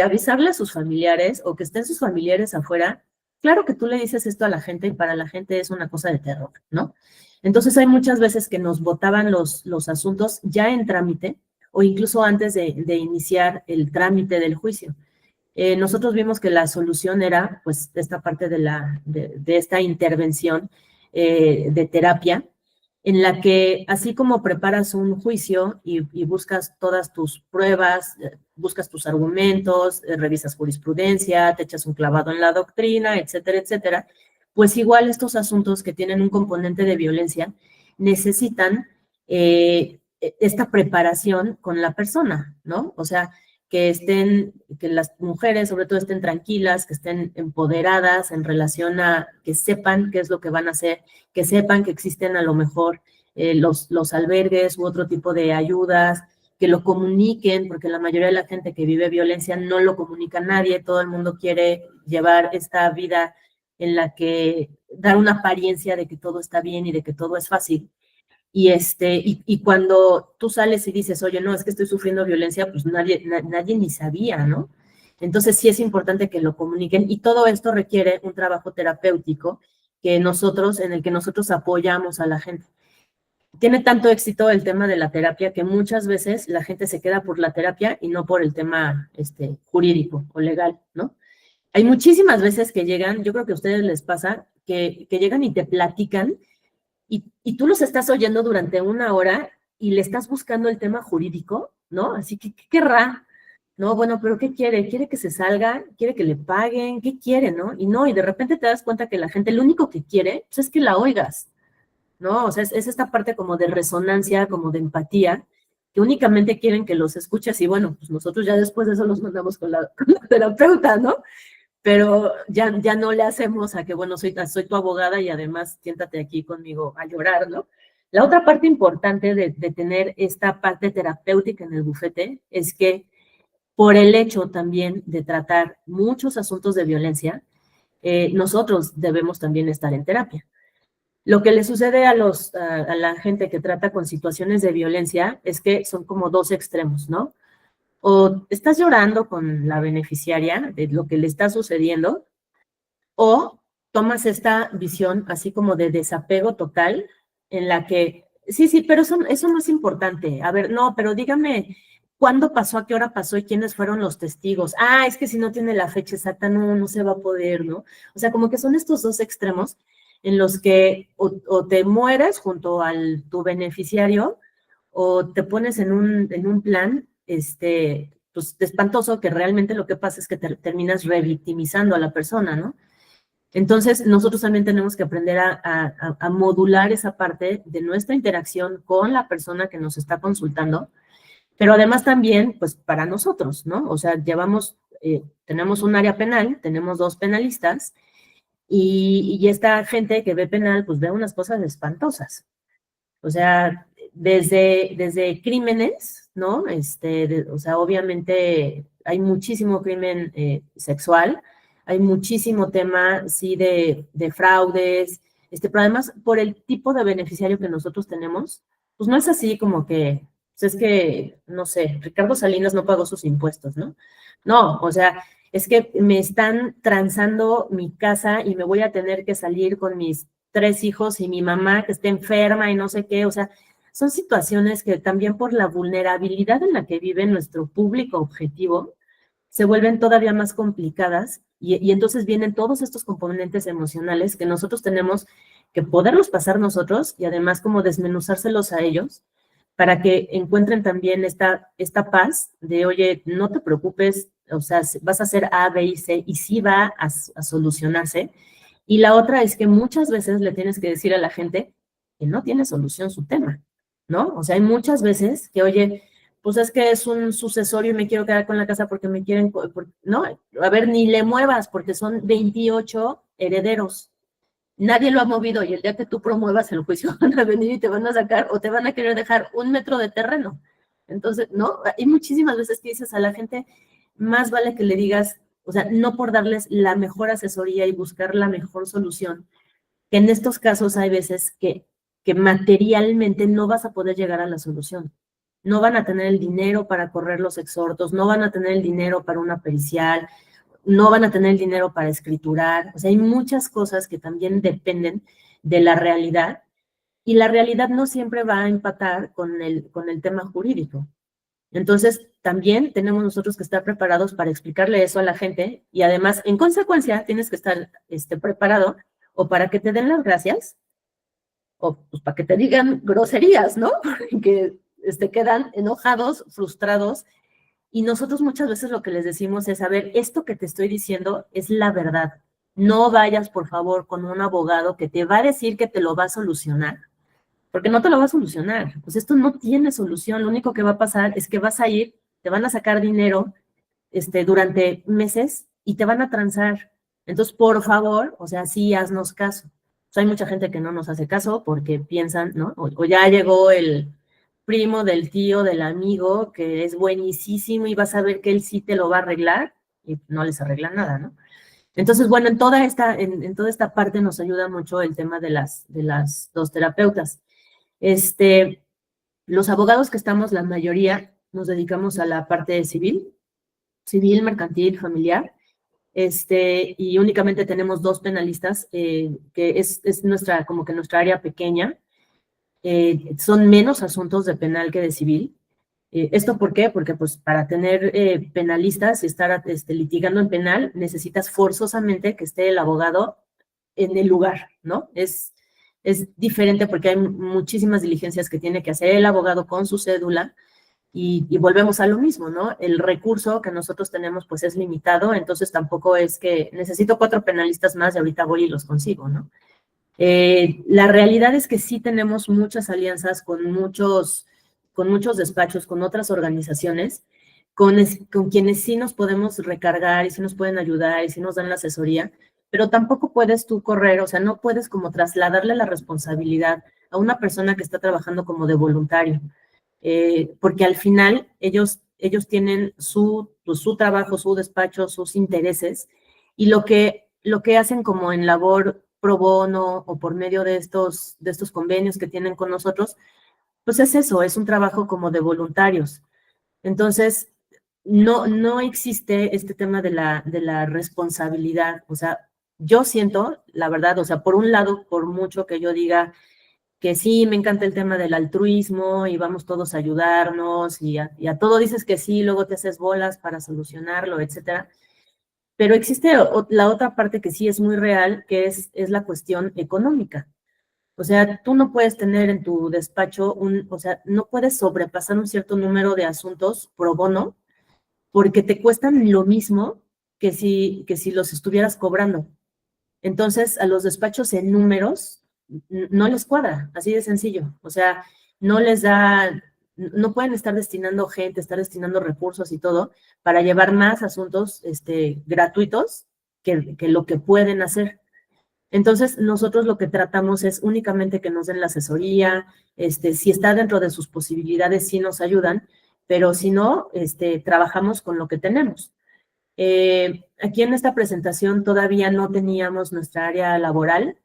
avisarle a sus familiares o que estén sus familiares afuera. Claro que tú le dices esto a la gente y para la gente es una cosa de terror, ¿no? Entonces hay muchas veces que nos botaban los asuntos ya en trámite o incluso antes de iniciar el trámite del juicio. Nosotros vimos que la solución era, pues, esta parte de esta intervención de terapia, en la que así como preparas un juicio y buscas todas tus pruebas, buscas tus argumentos, revisas jurisprudencia, te echas un clavado en la doctrina, etcétera, etcétera, pues igual estos asuntos que tienen un componente de violencia necesitan esta preparación con la persona, ¿no? O sea, que las mujeres sobre todo estén tranquilas, que estén empoderadas en relación a que sepan qué es lo que van a hacer, que sepan que existen a lo mejor los albergues u otro tipo de ayudas, que lo comuniquen, porque la mayoría de la gente que vive violencia no lo comunica a nadie, todo el mundo quiere llevar esta vida en la que dar una apariencia de que todo está bien y de que todo es fácil. Y cuando tú sales y dices, oye, no, es que estoy sufriendo violencia, pues nadie ni sabía, ¿no? Entonces sí es importante que lo comuniquen y todo esto requiere un trabajo terapéutico en el que nosotros apoyamos a la gente. Tiene tanto éxito el tema de la terapia que muchas veces la gente se queda por la terapia y no por el tema jurídico o legal, ¿no? Hay muchísimas veces que llegan, yo creo que a ustedes les pasa, que llegan y te platican y tú los estás oyendo durante 1 hora y le estás buscando el tema jurídico, ¿no? Así que, ¿qué querrá? No, bueno, pero ¿qué quiere? ¿Quiere que se salga? ¿Quiere que le paguen? ¿Qué quiere, no? Y de repente te das cuenta que la gente lo único que quiere pues, es que la oigas, ¿no? O sea, es esta parte como de resonancia, como de empatía, que únicamente quieren que los escuches y bueno, pues nosotros ya después de eso los mandamos con la terapeuta, ¿no? Pero ya no le hacemos a que, bueno, soy tu abogada y además siéntate aquí conmigo a llorar, ¿no? La otra parte importante de tener esta parte terapéutica en el bufete es que por el hecho también de tratar muchos asuntos de violencia, nosotros debemos también estar en terapia. Lo que le sucede a la gente que trata con situaciones de violencia es que son como 2 extremos, ¿no? O estás llorando con la beneficiaria de lo que le está sucediendo, o tomas esta visión así como de desapego total, en la que, sí, pero eso no es importante. A ver, no, pero dígame, ¿cuándo pasó, a qué hora pasó y quiénes fueron los testigos? Ah, es que si no tiene la fecha exacta, no se va a poder, ¿no? O sea, como que son estos 2 extremos en los que o te mueres junto a tu beneficiario, o te pones en un plan, pues espantoso, que realmente lo que pasa es que terminas revictimizando a la persona, ¿no? Entonces, nosotros también tenemos que aprender a modular esa parte de nuestra interacción con la persona que nos está consultando, pero además también, pues, para nosotros, ¿no? O sea, tenemos un área penal, tenemos 2 penalistas, y esta gente que ve penal, pues ve unas cosas espantosas. O sea, desde crímenes, ¿no? O sea, obviamente hay muchísimo crimen sexual, hay muchísimo tema, sí, de fraudes, pero además por el tipo de beneficiario que nosotros tenemos, pues no es así como que, pues es que, no sé, Ricardo Salinas no pagó sus impuestos, ¿no? No, o sea, es que me están transando mi casa y me voy a tener que salir con mis 3 hijos y mi mamá que está enferma y no sé qué, o sea, son situaciones que también por la vulnerabilidad en la que vive nuestro público objetivo, se vuelven todavía más complicadas y entonces vienen todos estos componentes emocionales que nosotros tenemos que poderlos pasar nosotros y además como desmenuzárselos a ellos para que encuentren también esta paz de, oye, no te preocupes, o sea, vas a hacer A, B y C y sí va a solucionarse. Y la otra es que muchas veces le tienes que decir a la gente que no tiene solución su tema, ¿no? O sea, hay muchas veces que, oye, pues es que es un sucesorio y me quiero quedar con la casa porque me quieren, no, a ver, ni le muevas porque son 28 herederos. Nadie lo ha movido y el día que tú promuevas el juicio van a venir y te van a sacar o te van a querer dejar 1 metro de terreno. Entonces, ¿no? Hay muchísimas veces que dices a la gente, más vale que le digas, o sea, no por darles la mejor asesoría y buscar la mejor solución, que en estos casos hay veces que materialmente no vas a poder llegar a la solución. No van a tener el dinero para correr los exhortos, no van a tener el dinero para una pericial, no van a tener el dinero para escriturar. O sea, hay muchas cosas que también dependen de la realidad y la realidad no siempre va a empatar con el tema jurídico. Entonces, también tenemos nosotros que estar preparados para explicarle eso a la gente y además, en consecuencia, tienes que estar preparado o para que te den las gracias o pues, para que te digan groserías, ¿no? Que quedan enojados, frustrados. Y nosotros muchas veces lo que les decimos es, a ver, esto que te estoy diciendo es la verdad. No vayas, por favor, con un abogado que te va a decir que te lo va a solucionar, porque no te lo va a solucionar. Pues esto no tiene solución. Lo único que va a pasar es que vas a ir, te van a sacar dinero durante meses y te van a transar. Entonces, por favor, o sea, sí haznos caso. O sea, hay mucha gente que no nos hace caso porque piensan, ¿no? O ya llegó el primo del tío, del amigo, que es buenísimo y vas a ver que él sí te lo va a arreglar y no les arregla nada, ¿no? Entonces, bueno, en toda esta parte nos ayuda mucho el tema de las 2 terapeutas. Los abogados que estamos, la mayoría, nos dedicamos a la parte civil, mercantil, familiar, y únicamente tenemos 2 penalistas, que es como que nuestra área pequeña. Son menos asuntos de penal que de civil. ¿Esto por qué? Porque pues para tener penalistas y estar litigando en penal necesitas forzosamente que esté el abogado en el lugar, ¿no? Es diferente porque hay muchísimas diligencias que tiene que hacer el abogado con su cédula y volvemos a lo mismo, ¿no? El recurso que nosotros tenemos pues es limitado, entonces tampoco es que necesito 4 penalistas más y ahorita voy y los consigo, ¿no? La realidad es que sí tenemos muchas alianzas con muchos despachos, con otras organizaciones, con quienes sí nos podemos recargar y sí nos pueden ayudar y sí nos dan la asesoría, pero tampoco puedes tú correr, o sea, no puedes como trasladarle la responsabilidad a una persona que está trabajando como de voluntario, porque al final ellos tienen su trabajo, su despacho, sus intereses, y lo que hacen como en labor pro bono o por medio de estos convenios que tienen con nosotros, pues es eso, es un trabajo como de voluntarios. Entonces, no existe este tema de la responsabilidad. O sea, yo siento, la verdad, o sea, por un lado, por mucho que yo diga que sí, me encanta el tema del altruismo y vamos todos a ayudarnos y a todo dices que sí, luego te haces bolas para solucionarlo, etcétera. Pero existe la otra parte que sí es muy real, que es la cuestión económica. O sea, tú no puedes tener en tu despacho o sea, no puedes sobrepasar un cierto número de asuntos pro bono porque te cuestan lo mismo que si los estuvieras cobrando. Entonces, a los despachos en números no les cuadra, así de sencillo. O sea, no les da, no pueden estar destinando gente, estar destinando recursos y todo para llevar más asuntos gratuitos que lo que pueden hacer. Entonces, nosotros lo que tratamos es únicamente que nos den la asesoría, si está dentro de sus posibilidades, sí nos ayudan, pero si no, trabajamos con lo que tenemos. Aquí en esta presentación todavía no teníamos nuestra área laboral.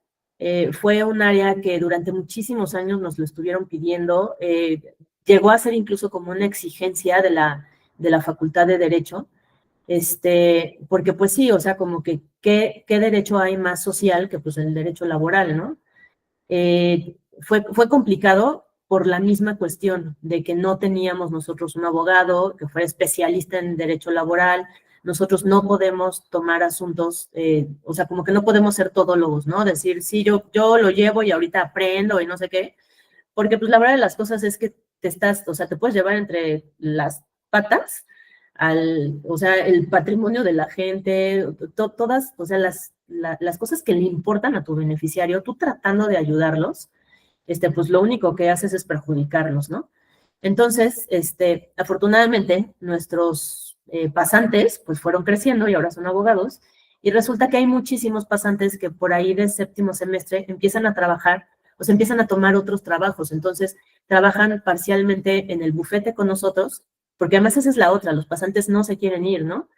Fue un área que durante muchísimos años nos lo estuvieron pidiendo. Llegó a ser incluso como una exigencia de la Facultad de Derecho. Porque pues sí, o sea, como que ¿qué derecho hay más social que pues el derecho laboral, ¿no? Fue complicado por la misma cuestión de que no teníamos nosotros un abogado que fuera especialista en derecho laboral. Nosotros no podemos tomar asuntos, o sea, como que no podemos ser todólogos, ¿no? Decir, sí, yo lo llevo y ahorita aprendo y no sé qué, porque pues la verdad de las cosas es que o sea, te puedes llevar entre las patas o sea, el patrimonio de la gente, todas, o sea, las cosas que le importan a tu beneficiario, tú tratando de ayudarlos, pues lo único que haces es perjudicarlos, ¿no? Entonces, afortunadamente, nuestros pasantes, pues fueron creciendo y ahora son abogados, y resulta que hay muchísimos pasantes que por ahí de séptimo semestre empiezan a trabajar, o se empiezan a tomar otros trabajos, entonces trabajan parcialmente en el bufete con nosotros, porque además esa es la otra, los pasantes no se quieren ir, ¿no?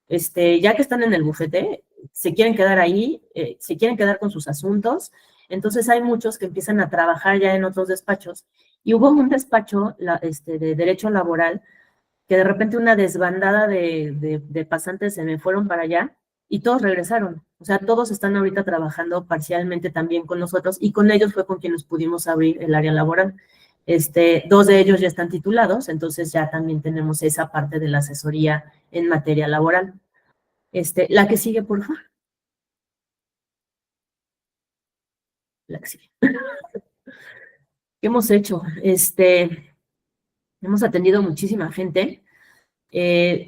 Ya que están en el bufete, se quieren quedar ahí, se quieren quedar con sus asuntos, entonces hay muchos que empiezan a trabajar ya en otros despachos, y hubo un despacho de derecho laboral que de repente una desbandada de pasantes se me fueron para allá y todos regresaron. O sea, todos están ahorita trabajando parcialmente también con nosotros y con ellos fue con quienes pudimos abrir el área laboral. Dos de ellos ya están titulados, entonces ya también tenemos esa parte de la asesoría en materia laboral. La que sigue, por favor. La que sigue. ¿Qué hemos hecho? Hemos atendido muchísima gente.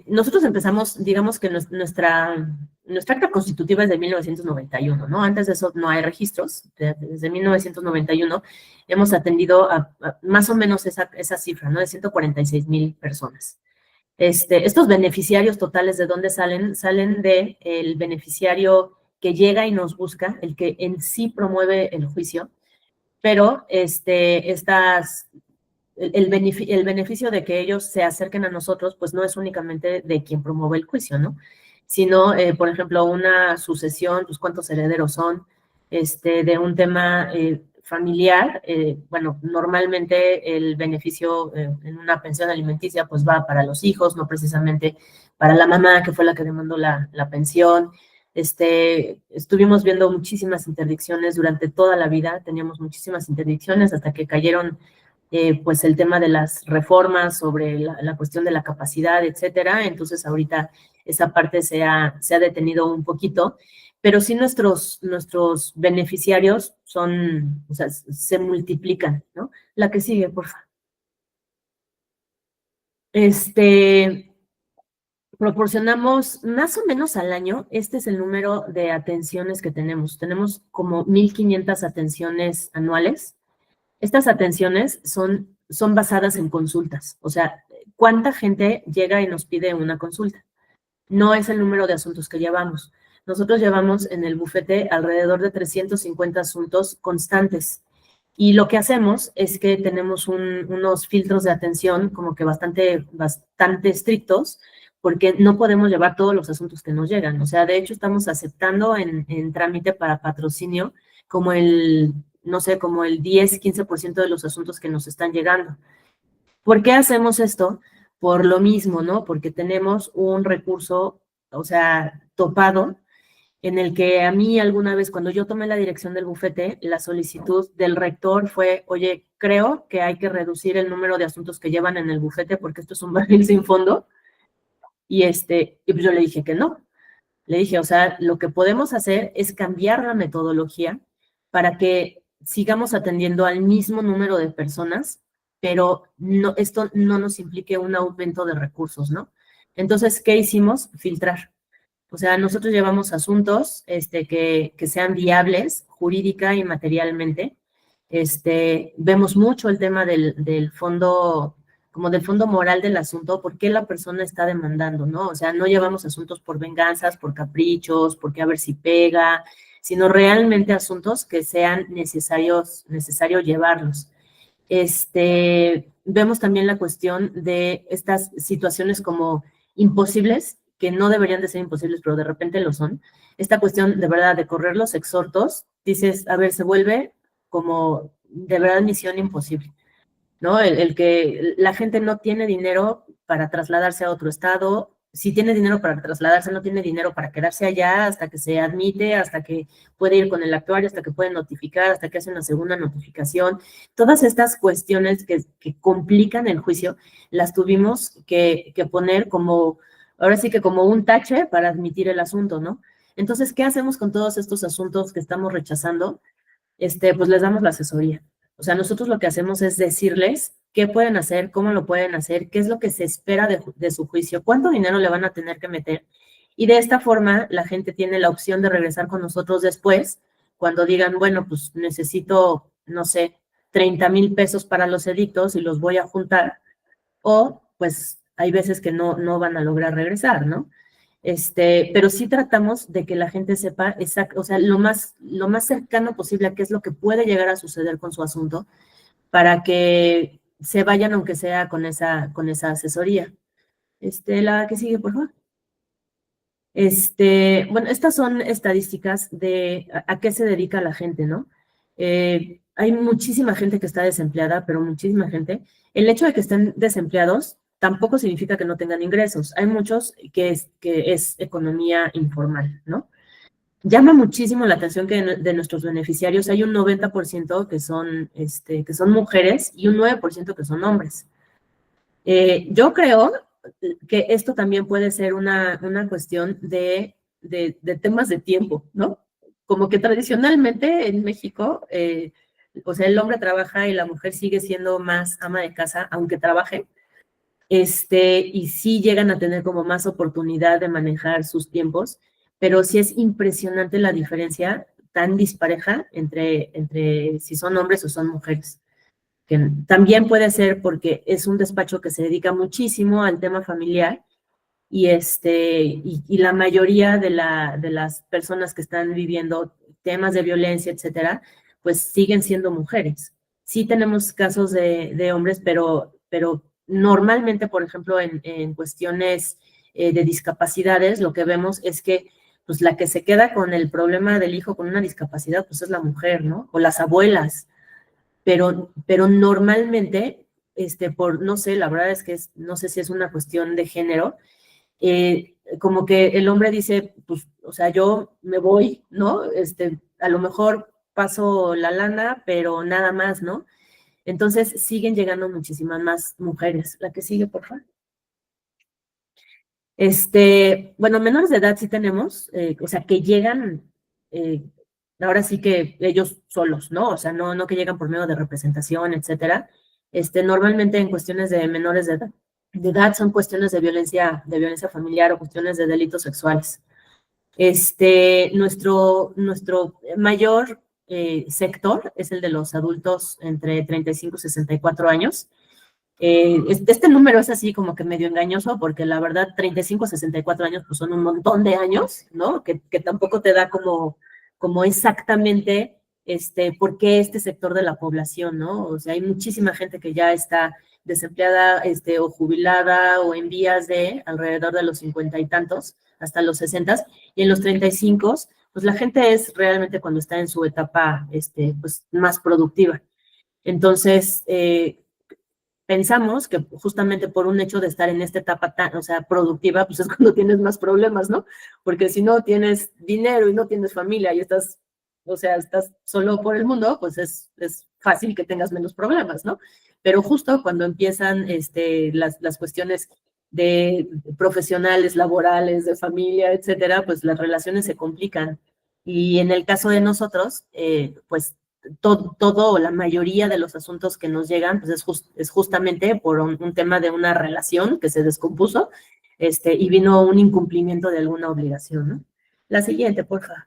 Nosotros empezamos, digamos que nuestra acta constitutiva es de 1991, ¿no? Antes de eso no hay registros. Desde 1991 hemos atendido a más o menos esa cifra, ¿no? De 146,000 personas. Estos beneficiarios totales, ¿de dónde salen? Salen del beneficiario que llega y nos busca, el que en sí promueve el juicio, pero el beneficio de que ellos se acerquen a nosotros, pues no es únicamente de quien promueve el juicio, ¿no? Sino, por ejemplo, una sucesión, pues cuántos herederos son, de un tema familiar, bueno, normalmente el beneficio en una pensión alimenticia, pues va para los hijos, no precisamente para la mamá, que fue la que demandó la pensión. Estuvimos viendo muchísimas interdicciones durante toda la vida, teníamos muchísimas interdicciones hasta que cayeron pues el tema de las reformas sobre la cuestión de la capacidad, etcétera. Entonces, ahorita esa parte se ha detenido un poquito, pero sí nuestros beneficiarios son, o sea, se multiplican, ¿no? La que sigue, por favor. Proporcionamos más o menos al año, este es el número de atenciones que tenemos. Tenemos como 1,500 atenciones anuales. Estas atenciones son basadas en consultas, o sea, ¿cuánta gente llega y nos pide una consulta? No es el número de asuntos que llevamos. Nosotros llevamos en el bufete alrededor de 350 asuntos constantes. Y lo que hacemos es que tenemos unos filtros de atención como que bastante estrictos, porque no podemos llevar todos los asuntos que nos llegan. O sea, de hecho, estamos aceptando en trámite para patrocinio como no sé, como el 10, 15% de los asuntos que nos están llegando. ¿Por qué hacemos esto? Por lo mismo, ¿no? Porque tenemos un recurso, o sea, topado, en el que a mí alguna vez, cuando yo tomé la dirección del bufete, la solicitud del rector fue, oye, creo que hay que reducir el número de asuntos que llevan en el bufete porque esto es un barril sin fondo. Y pues yo le dije que no. Le dije, o sea, lo que podemos hacer es cambiar la metodología para que sigamos atendiendo al mismo número de personas, pero no, esto no nos implique un aumento de recursos, ¿no? Entonces, ¿qué hicimos? Filtrar. O sea, nosotros llevamos asuntos que sean viables jurídica y materialmente. Vemos mucho el tema del fondo, como del fondo moral del asunto, por qué la persona está demandando, ¿no? O sea, no llevamos asuntos por venganzas, por caprichos, porque a ver si pega, sino realmente asuntos que sean necesario llevarlos. Vemos también la cuestión de estas situaciones como imposibles, que no deberían de ser imposibles, pero de repente lo son. Esta cuestión de verdad de correr los exhortos, dices, a ver, se vuelve como de verdad misión imposible, ¿no? El que la gente no tiene dinero para trasladarse a otro estado, si tiene dinero para trasladarse, no tiene dinero para quedarse allá hasta que se admite, hasta que puede ir con el actuario, hasta que puede notificar, hasta que hace una segunda notificación. Todas estas cuestiones que complican el juicio, las tuvimos que poner como, ahora sí que como un tache para admitir el asunto, ¿no? Entonces, ¿qué hacemos con todos estos asuntos que estamos rechazando? Pues les damos la asesoría. O sea, nosotros lo que hacemos es decirles qué pueden hacer, cómo lo pueden hacer, qué es lo que se espera de su juicio, cuánto dinero le van a tener que meter. Y de esta forma, la gente tiene la opción de regresar con nosotros después, cuando digan, bueno, pues necesito, no sé, 30,000 pesos para los edictos y los voy a juntar. O, pues, hay veces que no van a lograr regresar, ¿no? Pero sí tratamos de que la gente sepa o sea, lo más cercano posible a qué es lo que puede llegar a suceder con su asunto, para que se vayan, aunque sea con esa asesoría. La que sigue, por favor. Bueno, estas son estadísticas de a qué se dedica la gente, ¿no? Hay muchísima gente que está desempleada, pero muchísima gente. El hecho de que estén desempleados tampoco significa que no tengan ingresos. Hay muchos que es economía informal, ¿no? Llama muchísimo la atención que de nuestros beneficiarios hay un 90% que son mujeres y un 9% que son hombres. Yo creo que esto también puede ser una cuestión de temas de tiempo, ¿no? Como que tradicionalmente en México, o sea, el hombre trabaja y la mujer sigue siendo más ama de casa, aunque trabaje, y sí llegan a tener como más oportunidad de manejar sus tiempos, pero sí es impresionante la diferencia tan dispareja entre si son hombres o son mujeres. Que también puede ser porque es un despacho que se dedica muchísimo al tema familiar y la mayoría de las personas que están viviendo temas de violencia, etcétera, pues siguen siendo mujeres. Sí tenemos casos de hombres, pero normalmente, por ejemplo, en cuestiones de discapacidades, lo que vemos es que pues la que se queda con el problema del hijo con una discapacidad, pues es la mujer, ¿no? O las abuelas. Pero normalmente, no sé, la verdad es que no sé si es una cuestión de género, como que el hombre dice, pues, o sea, yo me voy, ¿no? A lo mejor paso la lana, pero nada más, ¿no? Entonces siguen llegando muchísimas más mujeres. La que sigue, por favor. Bueno, menores de edad sí tenemos, o sea, que llegan, ahora sí que ellos solos, ¿no? O sea, no que llegan por medio de representación, etcétera. Normalmente en cuestiones de menores de edad son cuestiones de violencia familiar o cuestiones de delitos sexuales. Nuestro mayor sector es el de los adultos entre 35 y 64 años. Este número es así como que medio engañoso porque la verdad 35 a 64 años pues son un montón de años, ¿no? Que tampoco te da como exactamente por qué este sector de la población, ¿no? O sea, hay muchísima gente que ya está desempleada o jubilada o en vías de alrededor de los 50 y tantos, hasta los 60, y en los 35, pues la gente es realmente cuando está en su etapa pues más productiva. Entonces, pensamos que justamente por un hecho de estar en esta etapa o sea, productiva, pues es cuando tienes más problemas, ¿no? Porque si no tienes dinero y no tienes familia y estás solo por el mundo, pues es fácil que tengas menos problemas, ¿no? Pero justo cuando empiezan las cuestiones de profesionales, laborales, de familia, etcétera, pues las relaciones se complican. Y en el caso de nosotros, pues todo o la mayoría de los asuntos que nos llegan, pues es justamente por un tema de una relación que se descompuso, y vino un incumplimiento de alguna obligación, ¿no? La siguiente, por favor.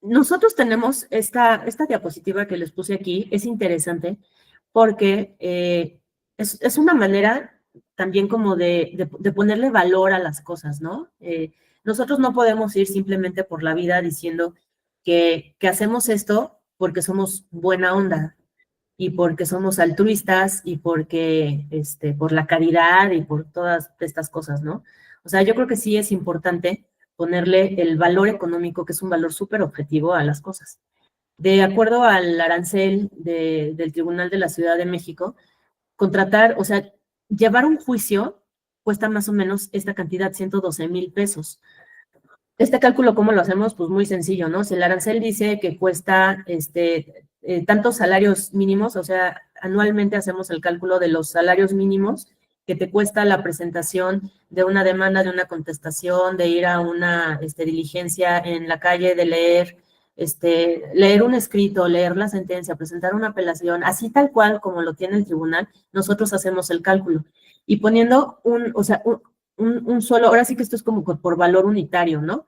Nosotros tenemos esta diapositiva que les puse aquí, es interesante porque es una manera también como de ponerle valor a las cosas, ¿no? Nosotros no podemos ir simplemente por la vida diciendo que hacemos esto porque somos buena onda y porque somos altruistas y porque, por la caridad y por todas estas cosas, ¿no? O sea, yo creo que sí es importante ponerle el valor económico, que es un valor súper objetivo a las cosas. De acuerdo al arancel del Tribunal de la Ciudad de México, contratar, o sea, llevar un juicio cuesta más o menos esta cantidad, 112,000 pesos. Este cálculo, ¿cómo lo hacemos? Pues muy sencillo, ¿no? Si el arancel dice que cuesta tantos salarios mínimos, o sea, anualmente hacemos el cálculo de los salarios mínimos que te cuesta la presentación de una demanda, de una contestación, de ir a una diligencia en la calle, de leer un escrito, leer la sentencia, presentar una apelación, así tal cual como lo tiene el tribunal, nosotros hacemos el cálculo. Y poniendo un solo, ahora sí que esto es como por valor unitario, ¿no?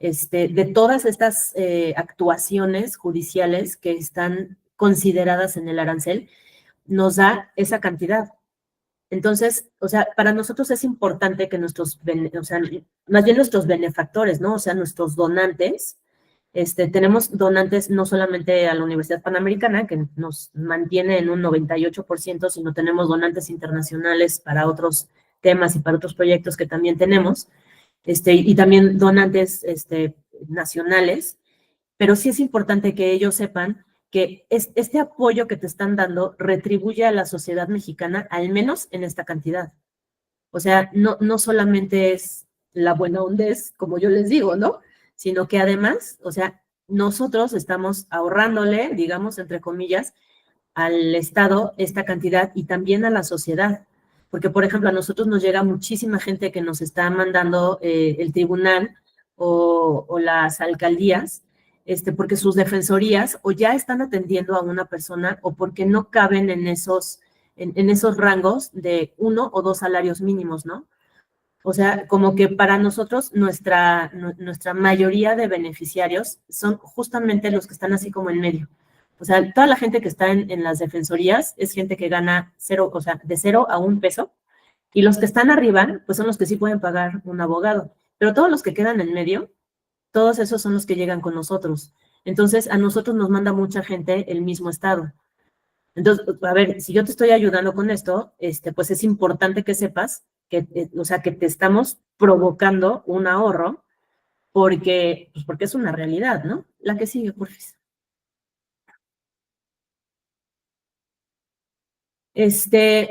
De todas estas actuaciones judiciales que están consideradas en el arancel, nos da esa cantidad. Entonces, o sea, para nosotros es importante que más bien nuestros benefactores, ¿no? O sea, nuestros donantes, tenemos donantes no solamente a la Universidad Panamericana, que nos mantiene en un 98%, sino tenemos donantes internacionales para otros temas y para otros proyectos que también tenemos, y también donantes nacionales, pero sí es importante que ellos sepan que este apoyo que te están dando retribuye a la sociedad mexicana, al menos en esta cantidad. O sea, no solamente es la buena onda, como yo les digo, ¿no? Sino que además, o sea, nosotros estamos ahorrándole, digamos, entre comillas, al Estado esta cantidad y también a la sociedad. Porque, por ejemplo, a nosotros nos llega muchísima gente que nos está mandando el tribunal o las alcaldías, porque sus defensorías o ya están atendiendo a una persona o porque no caben en esos rangos de 1 o 2 salarios mínimos, ¿no? O sea, como que para nosotros nuestra mayoría de beneficiarios son justamente los que están así como en medio. O sea, toda la gente que está en las defensorías es gente que gana 0, o sea, de 0 a 1 peso. Y los que están arriba, pues son los que sí pueden pagar un abogado. Pero todos los que quedan en medio, todos esos son los que llegan con nosotros. Entonces, a nosotros nos manda mucha gente el mismo estado. Entonces, a ver, si yo te estoy ayudando con esto, pues es importante que sepas que, o sea, que te estamos provocando un ahorro porque es una realidad, ¿no? La que sigue, por favor.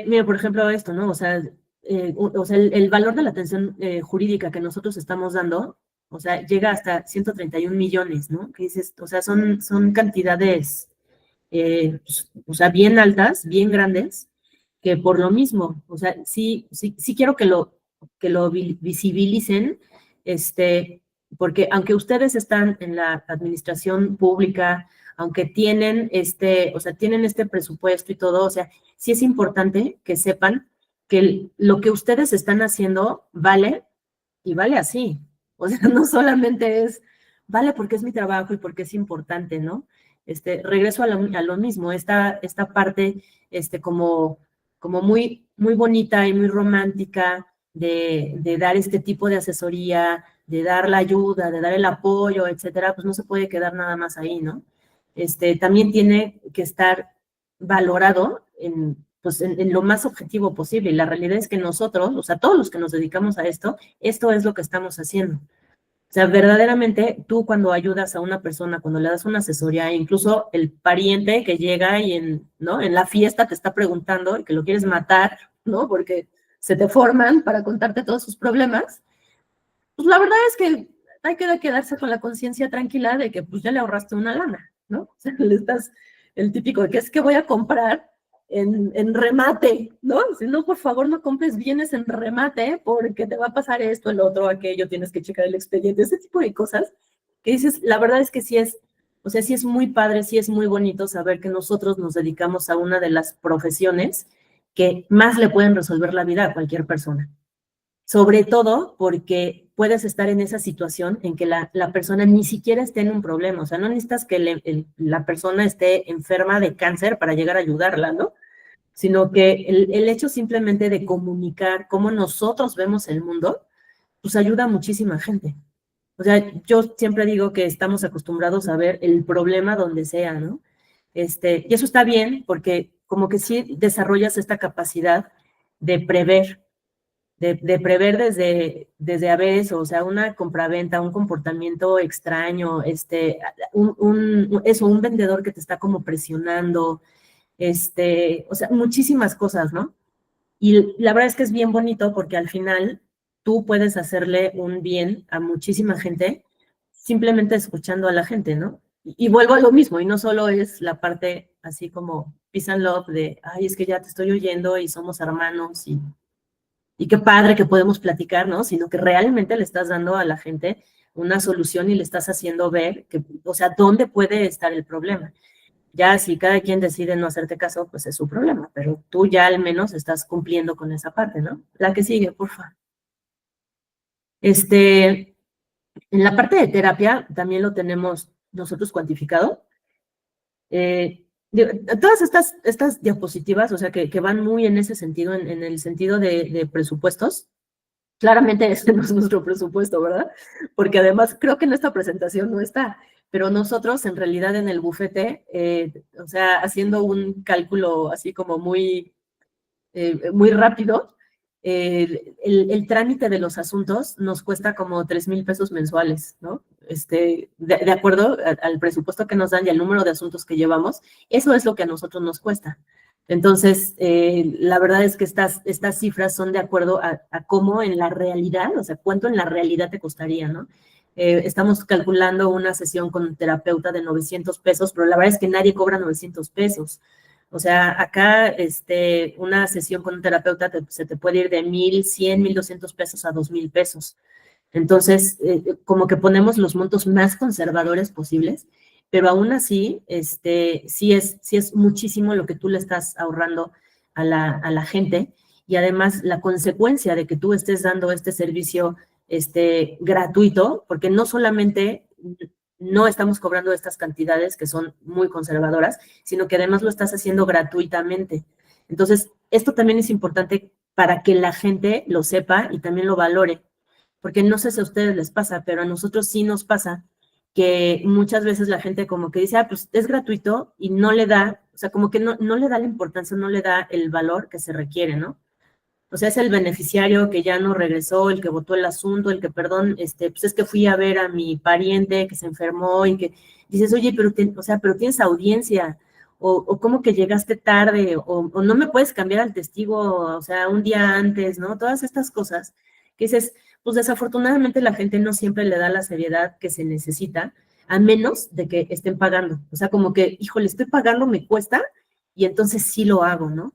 Mira, por ejemplo, esto, ¿no? O sea, el valor de la atención jurídica que nosotros estamos dando, o sea, llega hasta 131 millones, ¿no? Que dices, o sea, son cantidades, pues, o sea, bien altas, bien grandes, que por lo mismo, o sea, sí quiero que lo visibilicen, porque aunque ustedes están en la administración pública, aunque tienen o sea, tienen este presupuesto y todo, o sea, sí es importante que sepan que lo que ustedes están haciendo vale y vale así. O sea, no solamente vale porque es mi trabajo y porque es importante, ¿no? Regreso a lo mismo, esta parte, como muy, muy bonita y muy romántica de dar este tipo de asesoría, de dar la ayuda, de dar el apoyo, etcétera, pues no se puede quedar nada más ahí, ¿no? También tiene que estar valorado pues en lo más objetivo posible. Y la realidad es que nosotros, o sea, todos los que nos dedicamos a esto es lo que estamos haciendo. O sea, verdaderamente tú cuando ayudas a una persona, cuando le das una asesoría, incluso el pariente que llega y ¿no? En la fiesta te está preguntando y que lo quieres matar, ¿no? Porque se te forman para contarte todos sus problemas, pues la verdad es que hay que quedarse con la conciencia tranquila de que pues ya le ahorraste una lana, ¿no? O sea, le estás el típico de que es que voy a comprar en remate, ¿no? Si no, por favor, no compres bienes en remate porque te va a pasar esto, el otro, aquello, tienes que checar el expediente, ese tipo de cosas. que dices, la verdad es que sí es, o sea, sí es muy padre, sí es muy bonito saber que nosotros nos dedicamos a una de las profesiones que más le pueden resolver la vida a cualquier persona. Sobre todo porque puedes estar en esa situación en que la persona ni siquiera esté en un problema, o sea, no necesitas que la persona esté enferma de cáncer para llegar a ayudarla, ¿no? Sino que el hecho simplemente de comunicar cómo nosotros vemos el mundo, pues ayuda a muchísima gente. O sea, yo siempre digo que estamos acostumbrados a ver el problema donde sea, ¿no? Y eso está bien porque como que sí desarrollas esta capacidad de prever, de prever desde a veces, o sea, una compraventa, un comportamiento extraño, un vendedor que te está como presionando, o sea, muchísimas cosas, ¿no? Y la verdad es que es bien bonito porque al final tú puedes hacerle un bien a muchísima gente simplemente escuchando a la gente, ¿no? Y vuelvo a lo mismo, y no solo es la parte así como peace and love de, ay, es que ya te estoy oyendo y somos hermanos y qué padre que podemos platicar, ¿no? Sino que realmente le estás dando a la gente una solución y le estás haciendo ver que, o sea, dónde puede estar el problema. Ya si cada quien decide no hacerte caso, pues es su problema, pero tú ya al menos estás cumpliendo con esa parte, ¿no? La que sigue, por favor. En la parte de terapia también lo tenemos nosotros cuantificado. Todas estas diapositivas, o sea, que van muy en ese sentido, en el sentido de presupuestos, claramente este no es nuestro presupuesto, ¿verdad? Porque además creo que en esta presentación no está, pero nosotros en realidad en el bufete, o sea, haciendo un cálculo así como muy rápido, el trámite de los asuntos nos cuesta como 3,000 pesos mensuales, ¿no? De acuerdo al presupuesto que nos dan y al número de asuntos que llevamos, eso es lo que a nosotros nos cuesta. Entonces, la verdad es que estas cifras son de acuerdo a cómo en la realidad, o sea, cuánto en la realidad te costaría, ¿no? Estamos calculando una sesión con un terapeuta de 900 pesos, pero la verdad es que nadie cobra 900 pesos. O sea, acá una sesión con un terapeuta se te puede ir de 1,100, 1,200 pesos a 2,000 pesos. Entonces, como que ponemos los montos más conservadores posibles, pero aún así, sí es muchísimo lo que tú le estás ahorrando a la gente y además la consecuencia de que tú estés dando este servicio gratuito, porque no solamente no estamos cobrando estas cantidades que son muy conservadoras, sino que además lo estás haciendo gratuitamente. Entonces, esto también es importante para que la gente lo sepa y también lo valore, porque no sé si a ustedes les pasa, pero a nosotros sí nos pasa que muchas veces la gente como que dice, pues es gratuito y no le da, o sea, como que no le da la importancia, no le da el valor que se requiere, ¿no? O sea, es el beneficiario que ya no regresó, el que votó el asunto, el que, perdón, pues es que fui a ver a mi pariente que se enfermó y que dices, oye, pero tienes audiencia, o cómo que llegaste tarde, o no me puedes cambiar al testigo, o sea, un día antes, ¿no? Todas estas cosas que dices, pues desafortunadamente la gente no siempre le da la seriedad que se necesita, a menos de que estén pagando. O sea, como que, híjole, estoy pagando, me cuesta, y entonces sí lo hago, ¿no?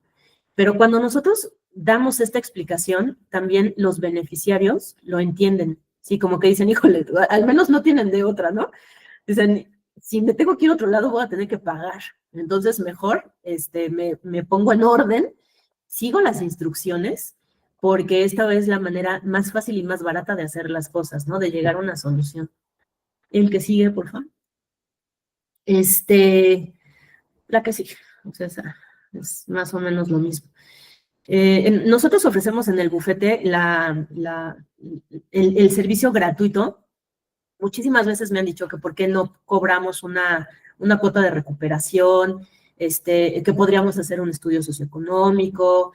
Pero cuando nosotros damos esta explicación, también los beneficiarios lo entienden. Sí, como que dicen, híjole, al menos no tienen de otra, ¿no? Dicen, si me tengo que ir a otro lado, voy a tener que pagar. Entonces, mejor me pongo en orden, sigo las instrucciones, porque esta es la manera más fácil y más barata de hacer las cosas, ¿no? De llegar a una solución. El que sigue, por favor. La que sigue. O sea, esa es más o menos lo mismo. Nosotros ofrecemos en el bufete el servicio gratuito. Muchísimas veces me han dicho que por qué no cobramos una cuota de recuperación, que podríamos hacer un estudio socioeconómico,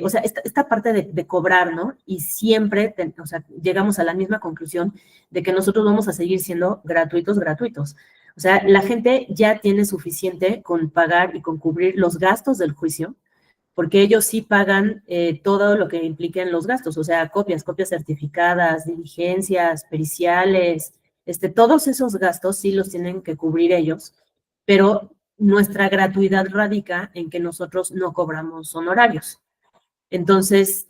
o sea, esta parte de cobrar, ¿no? Y siempre, o sea, llegamos a la misma conclusión de que nosotros vamos a seguir siendo gratuitos. O sea, la gente ya tiene suficiente con pagar y con cubrir los gastos del juicio, porque ellos sí pagan todo lo que impliquen los gastos, o sea, copias certificadas, diligencias, periciales, todos esos gastos sí los tienen que cubrir ellos, pero nuestra gratuidad radica en que nosotros no cobramos honorarios. Entonces,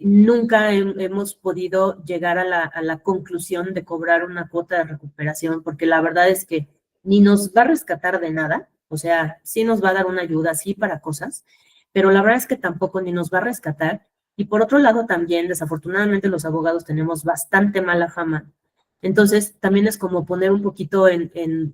nunca hemos podido llegar a la conclusión de cobrar una cuota de recuperación, porque la verdad es que ni nos va a rescatar de nada, o sea, sí nos va a dar una ayuda, sí para cosas, pero la verdad es que tampoco ni nos va a rescatar. Y por otro lado también, desafortunadamente, los abogados tenemos bastante mala fama. Entonces, también es como poner un poquito en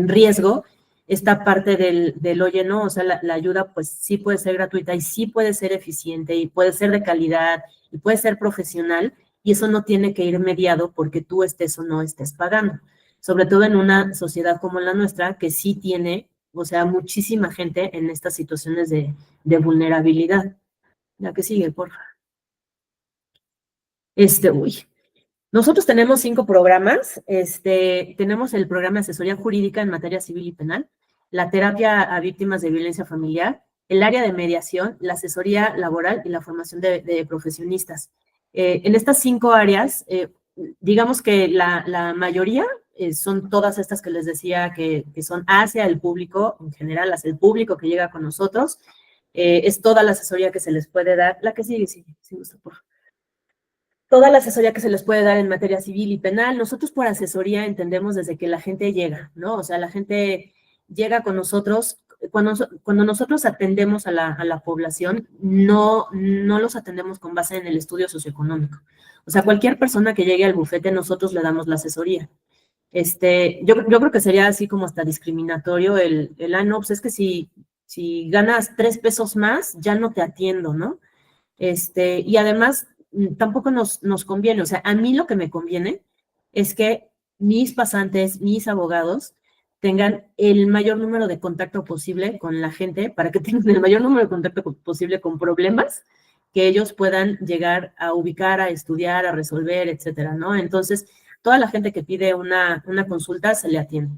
riesgo esta parte oye, no, o sea, la ayuda pues sí puede ser gratuita y sí puede ser eficiente y puede ser de calidad y puede ser profesional y eso no tiene que ir mediado porque tú estés o no estés pagando. Sobre todo en una sociedad como la nuestra que sí tiene, o sea, muchísima gente en estas situaciones de vulnerabilidad. La que sigue, por favor. Uy, nosotros tenemos 5 programas. Tenemos el programa de asesoría jurídica en materia civil y penal, la terapia a víctimas de violencia familiar, el área de mediación, la asesoría laboral y la formación de profesionistas. En estas 5 áreas, digamos que la mayoría son todas estas que les decía que son hacia el público, en general, hacia el público que llega con nosotros. Es toda la asesoría que se les puede dar. La que sigue, sí, gusta, por favor. Toda la asesoría que se les puede dar en materia civil y penal. Nosotros por asesoría entendemos desde que la gente llega, ¿no? O sea, la gente llega con nosotros, cuando nosotros atendemos a la población, no los atendemos con base en el estudio socioeconómico. O sea, cualquier persona que llegue al bufete, nosotros le damos la asesoría. Yo creo que sería así como hasta discriminatorio no, pues es que si ganas 3 pesos más, ya no te atiendo, ¿no? Y además tampoco nos conviene, o sea, a mí lo que me conviene es que mis pasantes, mis abogados, tengan el mayor número de contacto posible con la gente, para que tengan el mayor número de contacto posible con problemas que ellos puedan llegar a ubicar, a estudiar, a resolver, etcétera, ¿no? Entonces, toda la gente que pide una consulta se le atiende.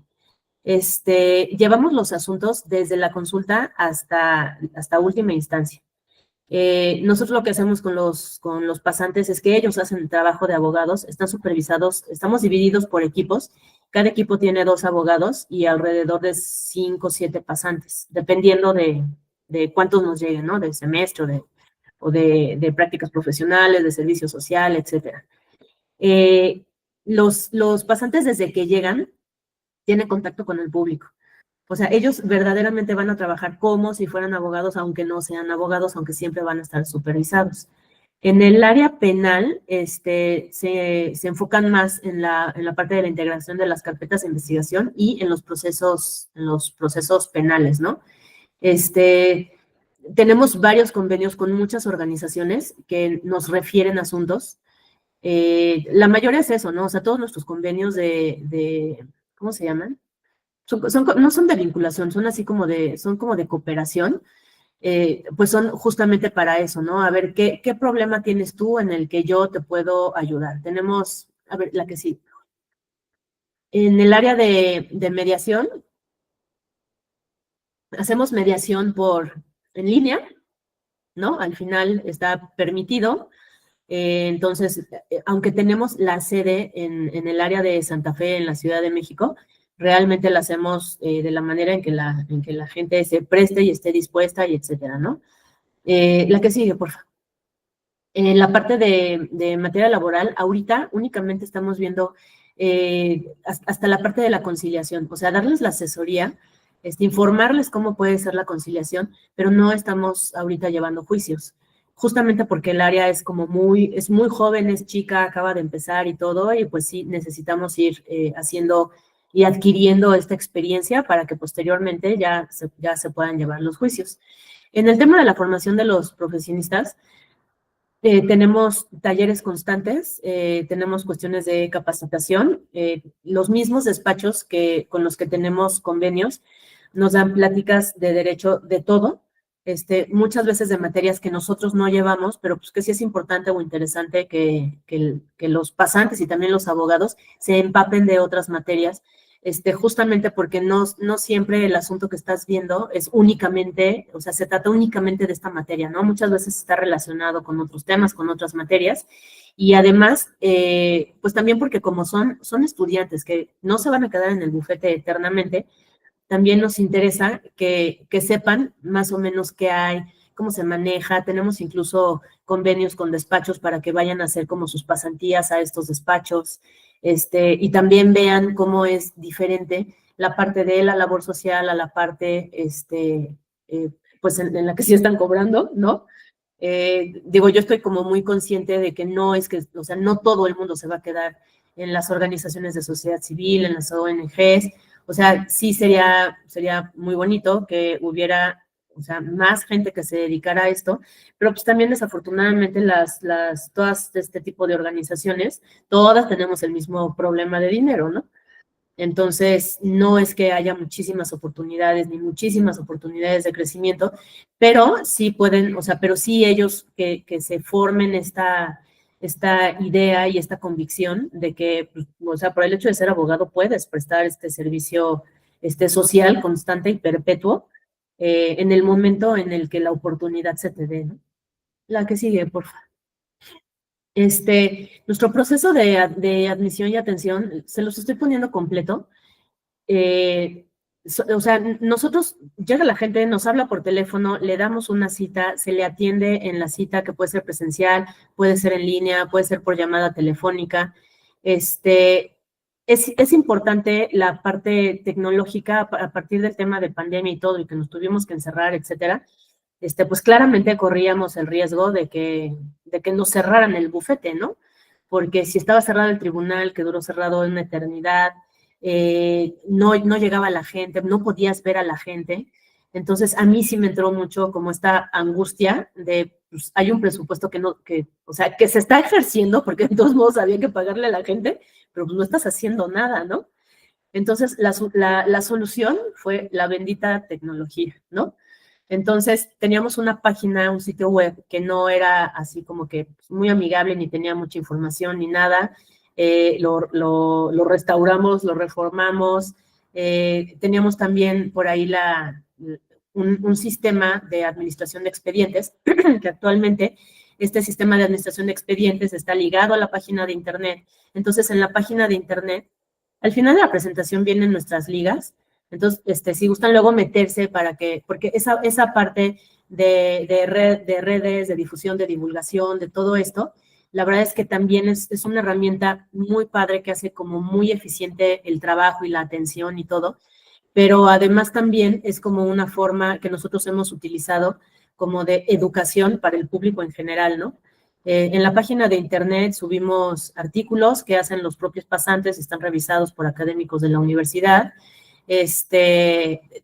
Llevamos los asuntos desde la consulta hasta última instancia. Nosotros lo que hacemos con los pasantes es que ellos hacen el trabajo de abogados, están supervisados, estamos divididos por equipos, cada equipo tiene 2 abogados y alrededor de 5 o 7 pasantes, dependiendo de cuántos nos lleguen, ¿no? De semestre o de prácticas profesionales, de servicio social, etcétera. Los pasantes desde que llegan tienen contacto con el público. O sea, ellos verdaderamente van a trabajar como si fueran abogados, aunque no sean abogados, aunque siempre van a estar supervisados. En el área penal, se enfocan más en la parte de la integración de las carpetas de investigación y en los procesos penales, ¿no? Tenemos varios convenios con muchas organizaciones que nos refieren asuntos. La mayoría es eso, ¿no? O sea, todos nuestros convenios ¿cómo se llaman? No son de vinculación, son como de cooperación, pues son justamente para eso, ¿no? A ver, ¿qué problema tienes tú en el que yo te puedo ayudar? Tenemos, a ver, la que sí. En el área de mediación, hacemos mediación en línea, ¿no? Al final está permitido. Entonces, aunque tenemos la sede en el área de Santa Fe, en la Ciudad de México, realmente la hacemos de la manera en que la gente se preste y esté dispuesta y etcétera, ¿no? La que sigue, por favor. En la parte de materia laboral, ahorita únicamente estamos viendo hasta la parte de la conciliación, o sea, darles la asesoría, informarles cómo puede ser la conciliación, pero no estamos ahorita llevando juicios, justamente porque el área es muy joven, es chica, acaba de empezar y todo, y pues sí, necesitamos ir haciendo y adquiriendo esta experiencia para que posteriormente ya se puedan llevar los juicios. En el tema de la formación de los profesionistas, tenemos talleres constantes, tenemos cuestiones de capacitación, los mismos despachos con los que tenemos convenios nos dan pláticas de derecho de todo, muchas veces de materias que nosotros no llevamos, pero pues que sí es importante o interesante que los pasantes y también los abogados se empapen de otras materias, justamente porque no siempre el asunto que estás viendo es únicamente, o sea, se trata únicamente de esta materia, ¿no? Muchas veces está relacionado con otros temas, con otras materias, y además, pues también porque como son estudiantes que no se van a quedar en el bufete eternamente, también nos interesa que sepan más o menos qué hay, cómo se maneja. Tenemos incluso convenios con despachos para que vayan a hacer como sus pasantías a estos despachos, y también vean cómo es diferente la parte de la labor social a la parte, pues en la que sí están cobrando, ¿no? Digo, yo estoy como muy consciente de que no es que, o sea, no todo el mundo se va a quedar en las organizaciones de sociedad civil, en las ONGs. O sea, sí sería muy bonito que hubiera, o sea, más gente que se dedicara a esto, pero pues también desafortunadamente todas este tipo de organizaciones, todas tenemos el mismo problema de dinero, ¿no? Entonces, no es que haya muchísimas oportunidades ni muchísimas oportunidades de crecimiento, pero sí pueden, o sea, pero sí ellos que se formen esta idea y esta convicción de que, pues, o sea, por el hecho de ser abogado puedes prestar este servicio social constante y perpetuo en el momento en el que la oportunidad se te dé, ¿no? La que sigue, por favor. Nuestro proceso de admisión y atención, se los estoy poniendo completo. O sea, nosotros, llega la gente, nos habla por teléfono, le damos una cita, se le atiende en la cita, que puede ser presencial, puede ser en línea, puede ser por llamada telefónica. Es importante la parte tecnológica a partir del tema de pandemia y todo, y que nos tuvimos que encerrar, etcétera. Pues claramente corríamos el riesgo de que nos cerraran el bufete, ¿no? Porque si estaba cerrado el tribunal, que duró cerrado una eternidad, no llegaba la gente, no podías ver a la gente. Entonces, a mí sí me entró mucho como esta angustia de, pues, hay un presupuesto o sea, que se está ejerciendo, porque de todos modos había que pagarle a la gente, pero pues no estás haciendo nada, ¿no? Entonces, la solución fue la bendita tecnología, ¿no? Entonces, teníamos una página, un sitio web que no era así como que muy amigable, ni tenía mucha información, ni nada. Lo restauramos, lo reformamos. Teníamos también por ahí un sistema de administración de expedientes, que actualmente este sistema de administración de expedientes está ligado a la página de Internet. Entonces, en la página de Internet, al final de la presentación vienen nuestras ligas. Entonces, si gustan luego meterse porque esa parte de redes, de difusión, de divulgación, de todo esto, la verdad es que también es una herramienta muy padre que hace como muy eficiente el trabajo y la atención y todo, pero además también es como una forma que nosotros hemos utilizado como de educación para el público en general, ¿no? En la página de Internet subimos artículos que hacen los propios pasantes, están revisados por académicos de la universidad.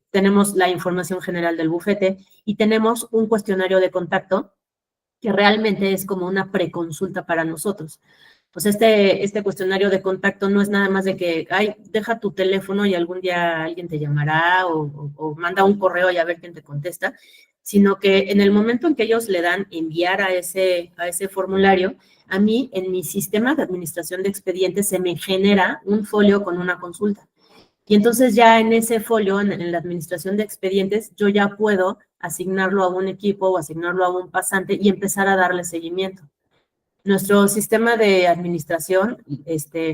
Tenemos la información general del bufete y tenemos un cuestionario de contacto que realmente es como una preconsulta para nosotros. Pues este cuestionario de contacto no es nada más de que, ay, deja tu teléfono y algún día alguien te llamará o manda un correo y a ver quién te contesta, sino que en el momento en que ellos le dan enviar a ese formulario, a mí en mi sistema de administración de expedientes se me genera un folio con una consulta. Y entonces ya en ese folio, en la administración de expedientes, yo ya puedo asignarlo a un equipo o asignarlo a un pasante y empezar a darle seguimiento. Nuestro sistema de administración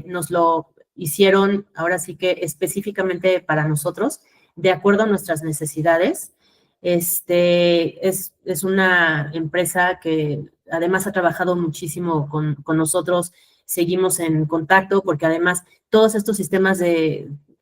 nos lo hicieron ahora sí que específicamente para nosotros, de acuerdo a nuestras necesidades. Es una empresa que además ha trabajado muchísimo con nosotros, seguimos en contacto porque además todos estos sistemas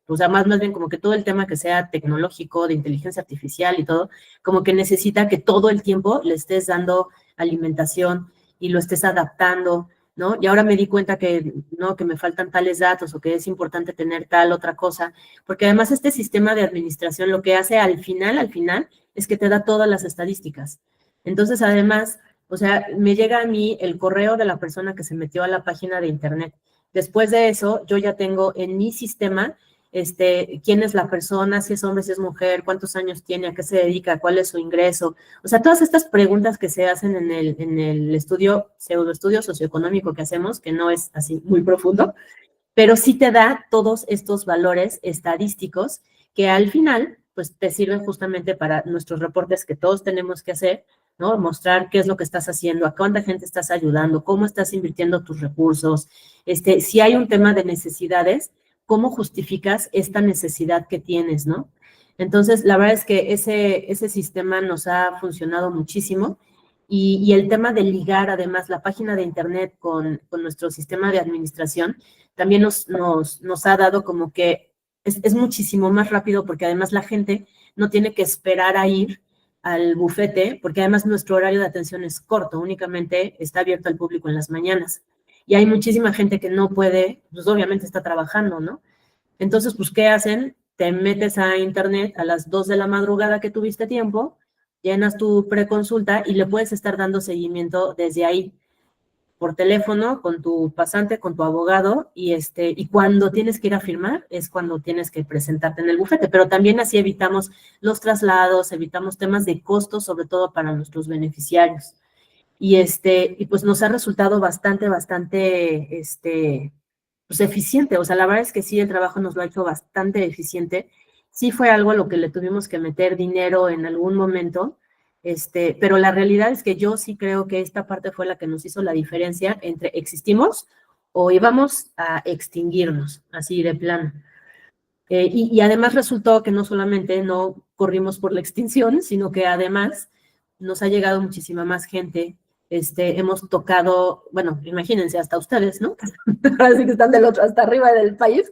o sea, más bien como que todo el tema que sea tecnológico, de inteligencia artificial y todo, como que necesita que todo el tiempo le estés dando alimentación y lo estés adaptando, ¿no? Y ahora me di cuenta que, ¿no? Que me faltan tales datos o que es importante tener tal otra cosa, porque además este sistema de administración lo que hace al final, es que te da todas las estadísticas. Entonces, además, o sea, me llega a mí el correo de la persona que se metió a la página de Internet. Después de eso, yo ya tengo en mi sistema quién es la persona, si es hombre, si es mujer, cuántos años tiene, a qué se dedica, cuál es su ingreso. O sea, todas estas preguntas que se hacen en el pseudoestudio socioeconómico que hacemos, que no es así muy profundo, pero sí te da todos estos valores estadísticos que al final, pues te sirven justamente para nuestros reportes que todos tenemos que hacer, ¿no? Mostrar qué es lo que estás haciendo, a cuánta gente estás ayudando, cómo estás invirtiendo tus recursos, si hay un tema de necesidades, ¿cómo justificas esta necesidad que tienes, no? Entonces, la verdad es que ese sistema nos ha funcionado muchísimo y el tema de ligar además la página de internet con nuestro sistema de administración también nos ha dado como que es muchísimo más rápido porque además la gente no tiene que esperar a ir al bufete porque además nuestro horario de atención es corto, únicamente está abierto al público en las mañanas. Y hay muchísima gente que no puede, pues obviamente está trabajando, ¿no? Entonces, pues, ¿qué hacen? Te metes a internet a las 2 de la madrugada que tuviste tiempo, llenas tu preconsulta y le puedes estar dando seguimiento desde ahí, por teléfono, con tu pasante, con tu abogado, y cuando tienes que ir a firmar es cuando tienes que presentarte en el bufete, pero también así evitamos los traslados, evitamos temas de costos, sobre todo para nuestros beneficiarios. Y pues nos ha resultado bastante, pues eficiente. O sea, la verdad es que sí, el trabajo nos lo ha hecho bastante eficiente. Sí fue algo a lo que le tuvimos que meter dinero en algún momento, pero la realidad es que yo sí creo que esta parte fue la que nos hizo la diferencia entre existimos o íbamos a extinguirnos, así de plano. Y además resultó que no solamente no corrimos por la extinción, sino que además nos ha llegado muchísima más gente. Hemos tocado, bueno, imagínense, hasta ustedes, ¿no? Ahora sí que están del otro, hasta arriba del país,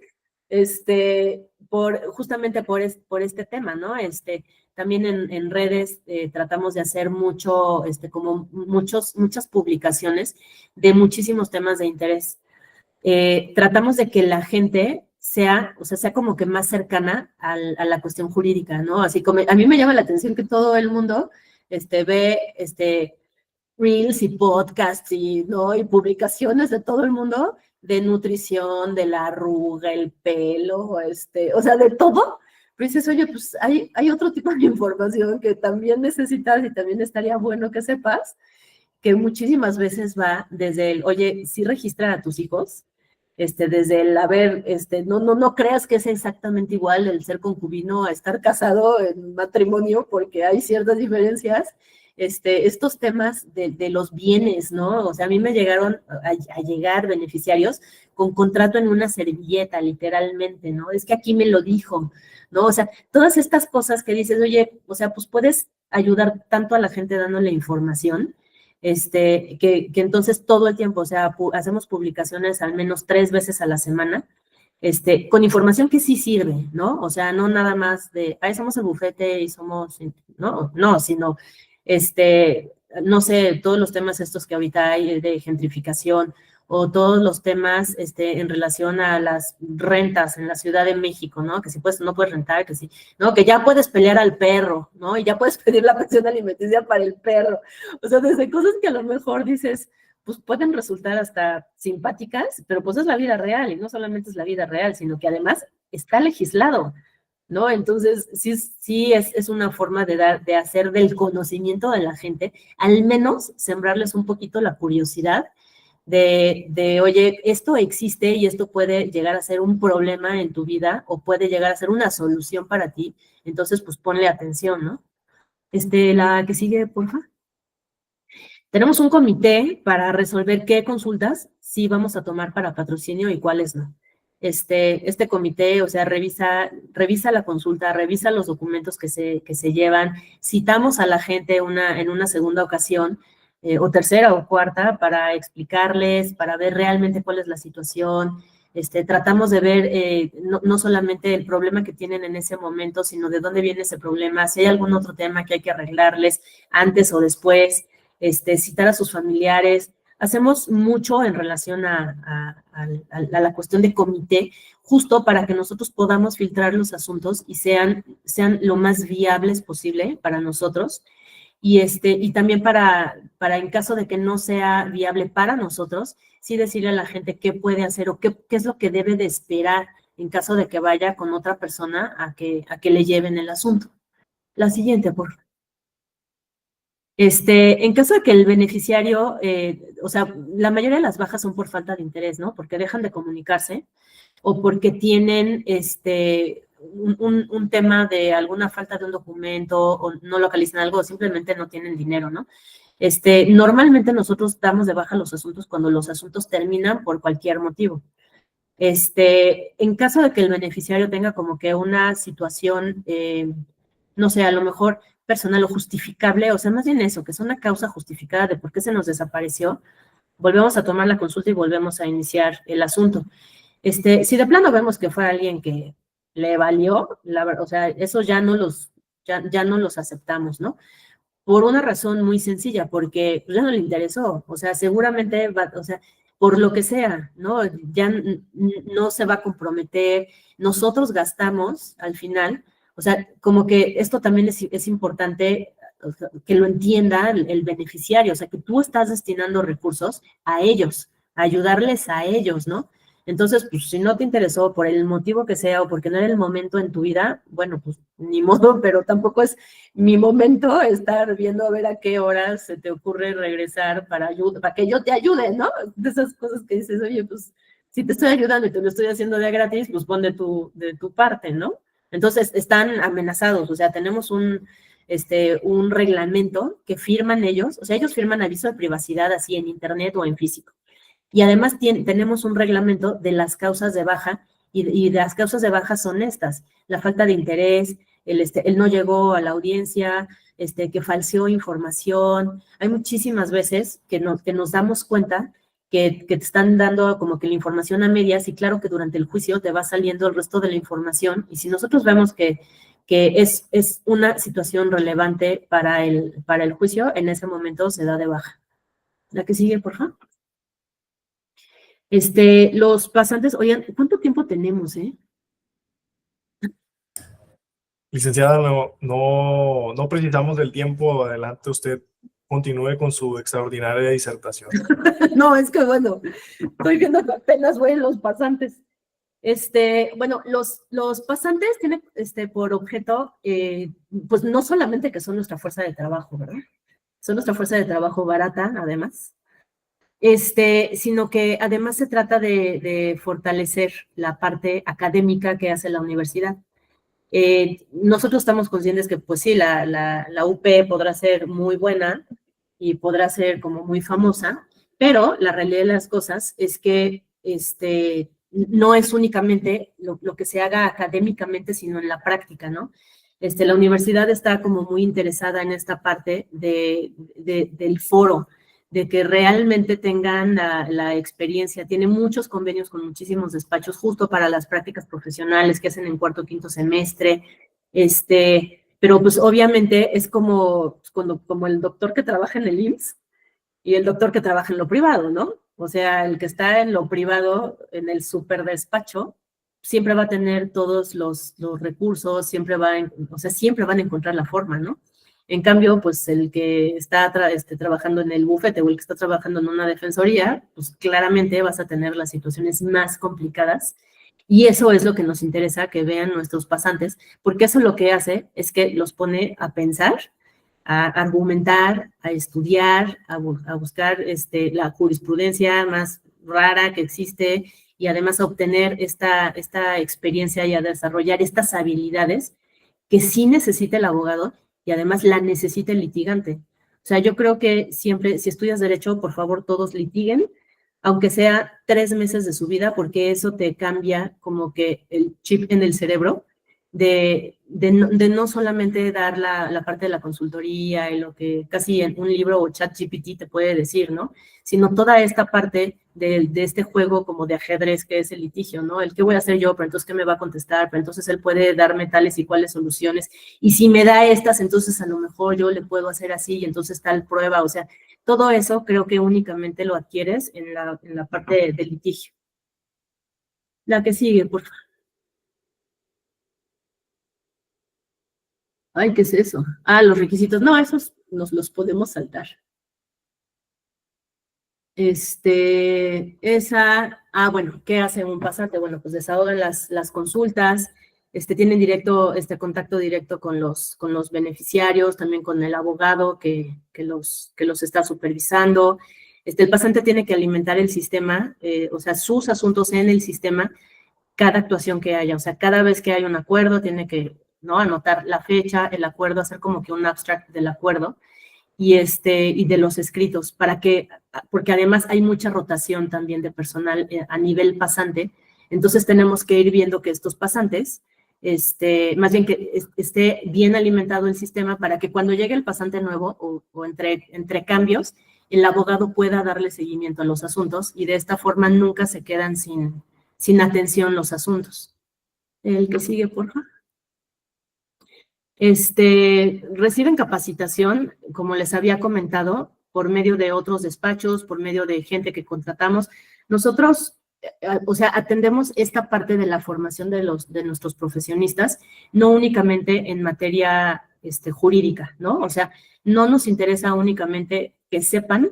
justamente por este tema, ¿no? También en redes tratamos de hacer como muchas publicaciones de muchísimos temas de interés. Tratamos de que la gente sea como que más cercana a la cuestión jurídica, ¿no? Así como a mí me llama la atención que todo el mundo ve reels y podcasts y publicaciones de todo el mundo de nutrición, de la arruga, el pelo, o sea, de todo. Pero dices, oye, pues hay otro tipo de información que también necesitas y también estaría bueno que sepas, que muchísimas veces va desde el, oye, sí registra a tus hijos, desde el, a ver, no creas que es exactamente igual el ser concubino a estar casado en matrimonio, porque hay ciertas diferencias, estos temas de los bienes, ¿no? O sea, a mí me llegaron a llegar beneficiarios con contrato en una servilleta, literalmente, ¿no? Es que aquí me lo dijo, ¿no? O sea, todas estas cosas que dices, oye, o sea, pues puedes ayudar tanto a la gente dándole información, que entonces todo el tiempo, o sea, hacemos publicaciones al menos 3 veces a la semana, con información que sí sirve, ¿no? O sea, no nada más de, ahí somos el bufete y somos, no, sino, no sé, todos los temas estos que ahorita hay de gentrificación, o todos los temas en relación a las rentas en la Ciudad de México, ¿no? Que si puedes, no puedes rentar, que sí, ¿no? Que ya puedes pelear al perro, ¿no? Y ya puedes pedir la pensión alimenticia para el perro. O sea, desde cosas que a lo mejor dices, pues pueden resultar hasta simpáticas, pero pues es la vida real, y no solamente es la vida real, sino que además está legislado, ¿no? Entonces, sí es una forma de hacer del conocimiento de la gente, al menos sembrarles un poquito la curiosidad oye, esto existe y esto puede llegar a ser un problema en tu vida o puede llegar a ser una solución para ti, entonces pues ponle atención, ¿no? La que sigue, porfa. Tenemos un comité para resolver qué consultas sí vamos a tomar para patrocinio y cuáles no. Este comité, o sea, revisa la consulta, revisa los documentos que se llevan, citamos a la gente en una segunda ocasión, o tercera o cuarta, para explicarles, para ver realmente cuál es la situación. Tratamos de ver no solamente el problema que tienen en ese momento, sino de dónde viene ese problema, si hay algún otro tema que hay que arreglarles antes o después, citar a sus familiares. Hacemos mucho en relación a la cuestión de comité, justo para que nosotros podamos filtrar los asuntos y sean lo más viables posible para nosotros. Y también para en caso de que no sea viable para nosotros, sí decirle a la gente qué puede hacer o qué es lo que debe de esperar en caso de que vaya con otra persona a que le lleven el asunto. La siguiente, por favor. En caso de que el beneficiario, o sea, la mayoría de las bajas son por falta de interés, ¿no? Porque dejan de comunicarse o porque tienen un tema de alguna falta de un documento o no localizan algo o simplemente no tienen dinero, ¿no? Normalmente nosotros damos de baja los asuntos cuando los asuntos terminan por cualquier motivo. En caso de que el beneficiario tenga como que una situación, no sé, a lo mejor personal o justificable, o sea, más bien eso, que es una causa justificada de por qué se nos desapareció, volvemos a tomar la consulta y volvemos a iniciar el asunto. Si de plano vemos que fue alguien que le valió, o sea, eso ya no los aceptamos, ¿no? Por una razón muy sencilla, porque ya no le interesó, o sea, seguramente va, o sea, por lo que sea, ¿no? Ya no se va a comprometer, nosotros gastamos al final, o sea, como que esto también es importante, o sea, que lo entienda el beneficiario, o sea, que tú estás destinando recursos a ellos, a ayudarles a ellos, ¿no? Entonces, pues si no te interesó por el motivo que sea o porque no era el momento en tu vida, bueno, pues ni modo, pero tampoco es mi momento estar viendo a ver a qué horas se te ocurre regresar para que yo te ayude, ¿no? De esas cosas que dices, oye, pues si te estoy ayudando y te lo estoy haciendo de gratis, pues pon de tu parte, ¿no? Entonces están amenazados, o sea, tenemos un reglamento que firman ellos, o sea, ellos firman aviso de privacidad así en internet o en físico. Y además tenemos un reglamento de las causas de baja, y las causas de baja son estas: la falta de interés, el no llegó a la audiencia, que falseó información. Hay muchísimas veces que nos damos cuenta que te están dando como que la información a medias, y claro que durante el juicio te va saliendo el resto de la información, y si nosotros vemos que es una situación relevante para el juicio, en ese momento se da de baja. La que sigue, por favor. Los pasantes, oigan, ¿cuánto tiempo tenemos, Licenciada, no precisamos del tiempo. Adelante, usted continúe con su extraordinaria disertación. No, es que bueno, estoy viendo que apenas voy en los pasantes. Bueno, los pasantes tienen por objeto, pues no solamente que son nuestra fuerza de trabajo, ¿verdad? Son nuestra fuerza de trabajo barata, además. Sino que además se trata de fortalecer la parte académica que hace la universidad. Nosotros estamos conscientes que, pues sí, la UP podrá ser muy buena y podrá ser como muy famosa, pero la realidad de las cosas es que no es únicamente lo que se haga académicamente, sino en la práctica, ¿no? La universidad está como muy interesada en esta parte del foro, de que realmente tengan la experiencia. Tiene muchos convenios con muchísimos despachos justo para las prácticas profesionales que hacen en cuarto o quinto semestre. Pero pues obviamente es como el doctor que trabaja en el IMSS y el doctor que trabaja en lo privado, ¿no? O sea, el que está en lo privado, en el super despacho, siempre va a tener todos los recursos, siempre siempre van a encontrar la forma, ¿no? En cambio, pues el que está trabajando en el bufete o el que está trabajando en una defensoría, pues claramente vas a tener las situaciones más complicadas, y eso es lo que nos interesa que vean nuestros pasantes, porque eso lo que hace es que los pone a pensar, a argumentar, a estudiar, a buscar la jurisprudencia más rara que existe, y además a obtener esta experiencia y a desarrollar estas habilidades que sí necesita el abogado y además la necesita el litigante. O sea, yo creo que siempre, si estudias derecho, por favor, todos litiguen, aunque sea 3 meses de su vida, porque eso te cambia como que el chip en el cerebro de no solamente dar la parte de la consultoría y lo que casi en un libro o ChatGPT te puede decir, ¿no? Sino toda esta parte de este juego como de ajedrez que es el litigio, ¿no? El qué voy a hacer yo, pero entonces qué me va a contestar, pero entonces él puede darme tales y cuáles soluciones, y si me da estas, entonces a lo mejor yo le puedo hacer así, y entonces tal prueba, o sea, todo eso creo que únicamente lo adquieres en la parte del litigio. La que sigue, por favor. Ay, ¿qué es eso? Ah, los requisitos. No, esos nos los podemos saltar. Bueno, ¿qué hace un pasante? Bueno, pues desahogan las consultas, tienen contacto directo con los beneficiarios, también con el abogado que los está supervisando. El pasante tiene que alimentar el sistema, o sea, sus asuntos en el sistema, cada actuación que haya, o sea, cada vez que hay un acuerdo tiene que, ¿no?, anotar la fecha, el acuerdo, hacer como que un abstract del acuerdo, y de los escritos, porque además hay mucha rotación también de personal a nivel pasante. Entonces tenemos que ir viendo que estos pasantes, más bien que esté bien alimentado el sistema para que cuando llegue el pasante nuevo o entre cambios, el abogado pueda darle seguimiento a los asuntos y de esta forma nunca se quedan sin atención los asuntos. El que sigue, por favor. Reciben capacitación, como les había comentado, por medio de otros despachos, por medio de gente que contratamos. Nosotros, o sea, atendemos esta parte de la formación de nuestros profesionistas, no únicamente en materia jurídica, ¿no? O sea, no nos interesa únicamente que sepan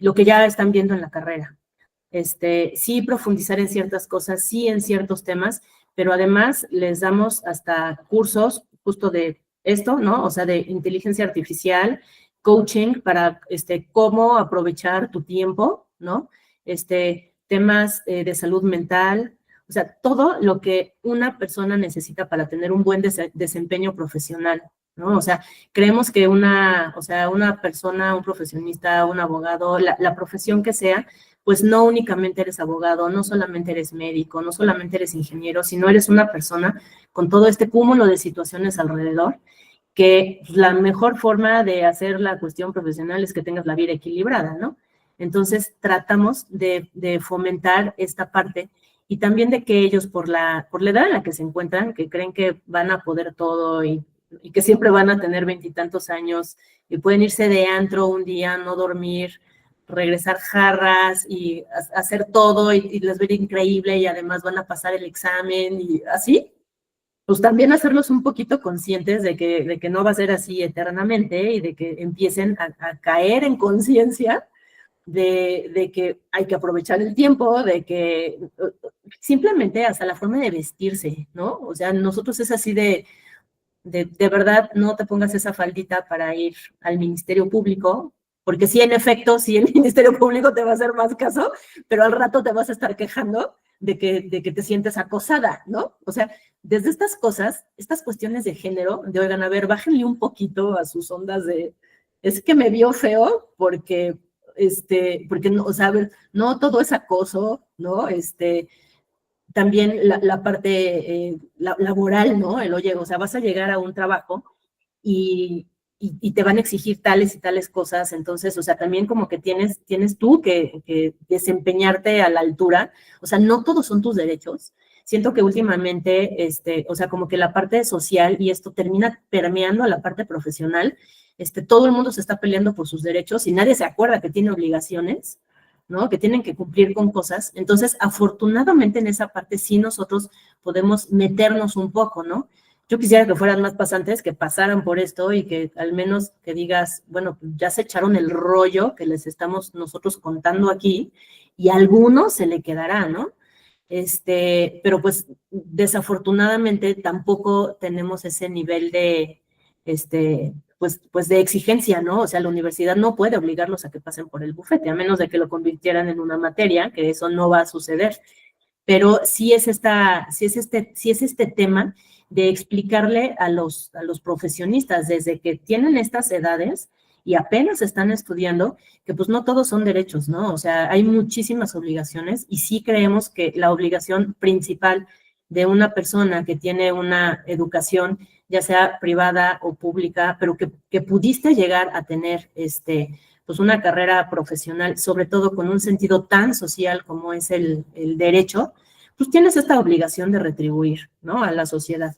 lo que ya están viendo en la carrera. Sí profundizar en ciertas cosas, sí en ciertos temas, pero además les damos hasta cursos justo de esto, ¿no? O sea, de inteligencia artificial, coaching para cómo aprovechar tu tiempo, ¿no? Temas de salud mental, o sea, todo lo que una persona necesita para tener un buen desempeño profesional, ¿no? O sea, creemos que una persona, un profesionista, un abogado, la profesión que sea, pues no únicamente eres abogado, no solamente eres médico, no solamente eres ingeniero, sino eres una persona con todo este cúmulo de situaciones alrededor, que la mejor forma de hacer la cuestión profesional es que tengas la vida equilibrada, ¿no? Entonces, tratamos de fomentar esta parte y también de que ellos, por la edad en la que se encuentran, que creen que van a poder todo y que siempre van a tener 20 y tantos años y pueden irse de antro un día, no dormir, regresar jarras y hacer todo y les ver increíble y además van a pasar el examen y así, pues también hacerlos un poquito conscientes de que no va a ser así eternamente y de que empiecen a caer en conciencia de que hay que aprovechar el tiempo, de que simplemente hasta la forma de vestirse, ¿no? O sea, nosotros es así de verdad no te pongas esa faldita para ir al Ministerio Público, porque sí, en efecto, sí, el Ministerio Público te va a hacer más caso, pero al rato te vas a estar quejando de que te sientes acosada, ¿no? O sea, desde estas cosas, estas cuestiones de género, de oigan, a ver, bájenle un poquito a sus ondas de, es que me vio feo porque, no, o sea, a ver, no todo es acoso, ¿no? También la parte laboral, ¿no? Oye, o sea, vas a llegar a un trabajo y te van a exigir tales y tales cosas, entonces, o sea, también como que tienes tú que desempeñarte a la altura, o sea, no todos son tus derechos. Siento que últimamente, o sea, como que la parte social y esto termina permeando a la parte profesional, todo el mundo se está peleando por sus derechos y nadie se acuerda que tiene obligaciones, ¿no? Que tienen que cumplir con cosas. Entonces, afortunadamente en esa parte sí nosotros podemos meternos un poco, ¿no? Yo quisiera que fueran más pasantes, que pasaran por esto y que al menos que digas, bueno, ya se echaron el rollo que les estamos nosotros contando aquí y a algunos se le quedará, ¿no? Pero pues desafortunadamente tampoco tenemos ese nivel de, pues de exigencia, ¿no? O sea, la universidad no puede obligarlos a que pasen por el bufete, a menos de que lo convirtieran en una materia, que eso no va a suceder. Pero sí es este tema de explicarle a los profesionistas desde que tienen estas edades y apenas están estudiando, que pues no todos son derechos, ¿no? O sea, hay muchísimas obligaciones y sí creemos que la obligación principal de una persona que tiene una educación, ya sea privada o pública, pero que pudiste llegar a tener pues una carrera profesional, sobre todo con un sentido tan social como es el derecho, pues tienes esta obligación de retribuir, ¿no? A la sociedad.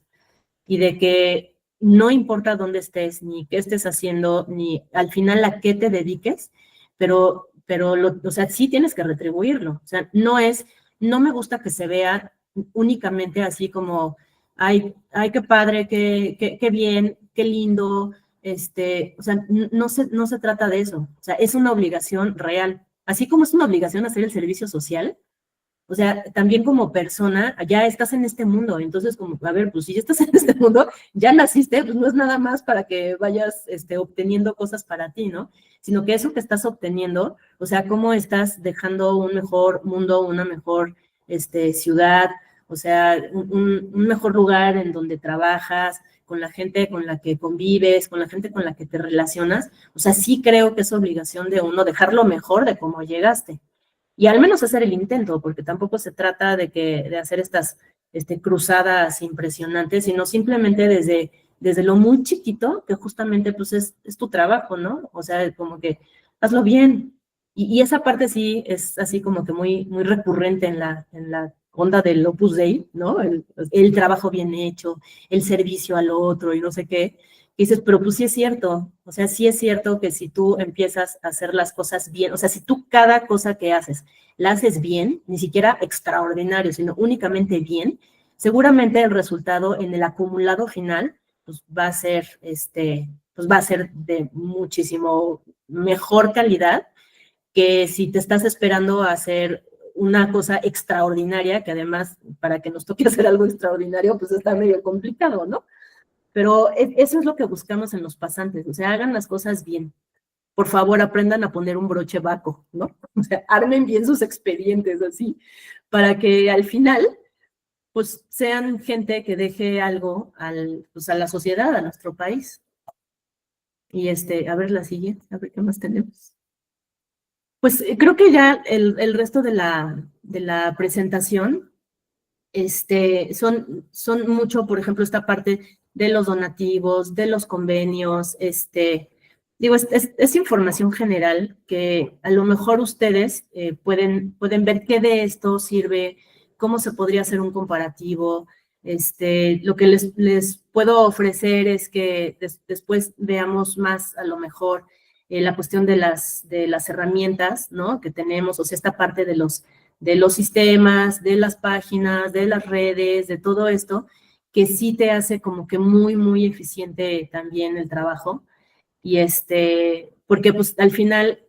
Y de que no importa dónde estés, ni qué estés haciendo, ni al final a qué te dediques, pero o sea, sí tienes que retribuirlo. O sea, no me gusta que se vea únicamente así como, ay, qué padre, qué bien, qué lindo, o sea, no se trata de eso. O sea, es una obligación real. Así como es una obligación hacer el servicio social, o sea, también como persona, ya estás en este mundo, entonces como, a ver, pues si ya estás en este mundo, ya naciste, pues no es nada más para que vayas obteniendo cosas para ti, ¿no? Sino que eso que estás obteniendo, o sea, cómo estás dejando un mejor mundo, una mejor ciudad, o sea, un mejor lugar en donde trabajas, con la gente con la que convives, con la gente con la que te relacionas, o sea, sí creo que es obligación de uno dejarlo mejor de cómo llegaste. y al menos hacer el intento, porque tampoco se trata de hacer estas cruzadas impresionantes, sino simplemente desde lo muy chiquito, que justamente pues es tu trabajo, ¿no? O sea, como que hazlo bien. Y esa parte sí es así como que muy recurrente en la onda del Opus Dei, ¿no? El trabajo bien hecho, el servicio al otro y no sé qué. Y dices, pero pues sí es cierto, o sea, sí es cierto que si tú empiezas a hacer las cosas bien, o sea, si tú cada cosa que haces la haces bien, ni siquiera extraordinario, sino únicamente bien, seguramente el resultado en el acumulado final pues va a ser pues va a ser de muchísimo mejor calidad que si te estás esperando a hacer una cosa extraordinaria, que además para que nos toque hacer algo extraordinario, pues está medio complicado, ¿no? Pero eso es lo que buscamos en los pasantes, o sea, hagan las cosas bien. Por favor, aprendan a poner un broche vaco, ¿no? O sea, armen bien sus expedientes así, para que al final, pues sean gente que deje algo pues, a la sociedad, a nuestro país. Y a ver la siguiente, a ver qué más tenemos. Pues creo que ya el resto de la presentación son mucho, por ejemplo, esta parte de los donativos, de los convenios, digo, es información general que a lo mejor ustedes pueden ver qué de esto sirve, cómo se podría hacer un comparativo. Lo que les puedo ofrecer es que después veamos más a lo mejor la cuestión de las herramientas, ¿no? Que tenemos, o sea, esta parte de los sistemas, de las páginas, de las redes, de todo esto, que sí te hace como que muy eficiente también el trabajo. Y porque pues al final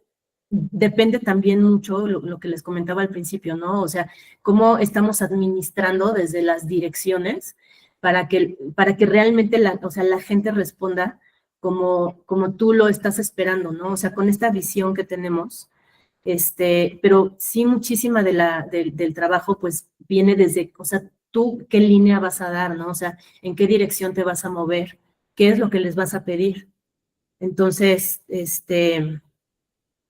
depende también mucho lo que les comentaba al principio, ¿no? O sea, cómo estamos administrando desde las direcciones para que realmente o sea, la gente responda como tú lo estás esperando, ¿no? O sea, con esta visión que tenemos, pero sí muchísima del trabajo pues viene desde, o sea, tú qué línea vas a dar, ¿no? O sea, en qué dirección te vas a mover, qué es lo que les vas a pedir. Entonces,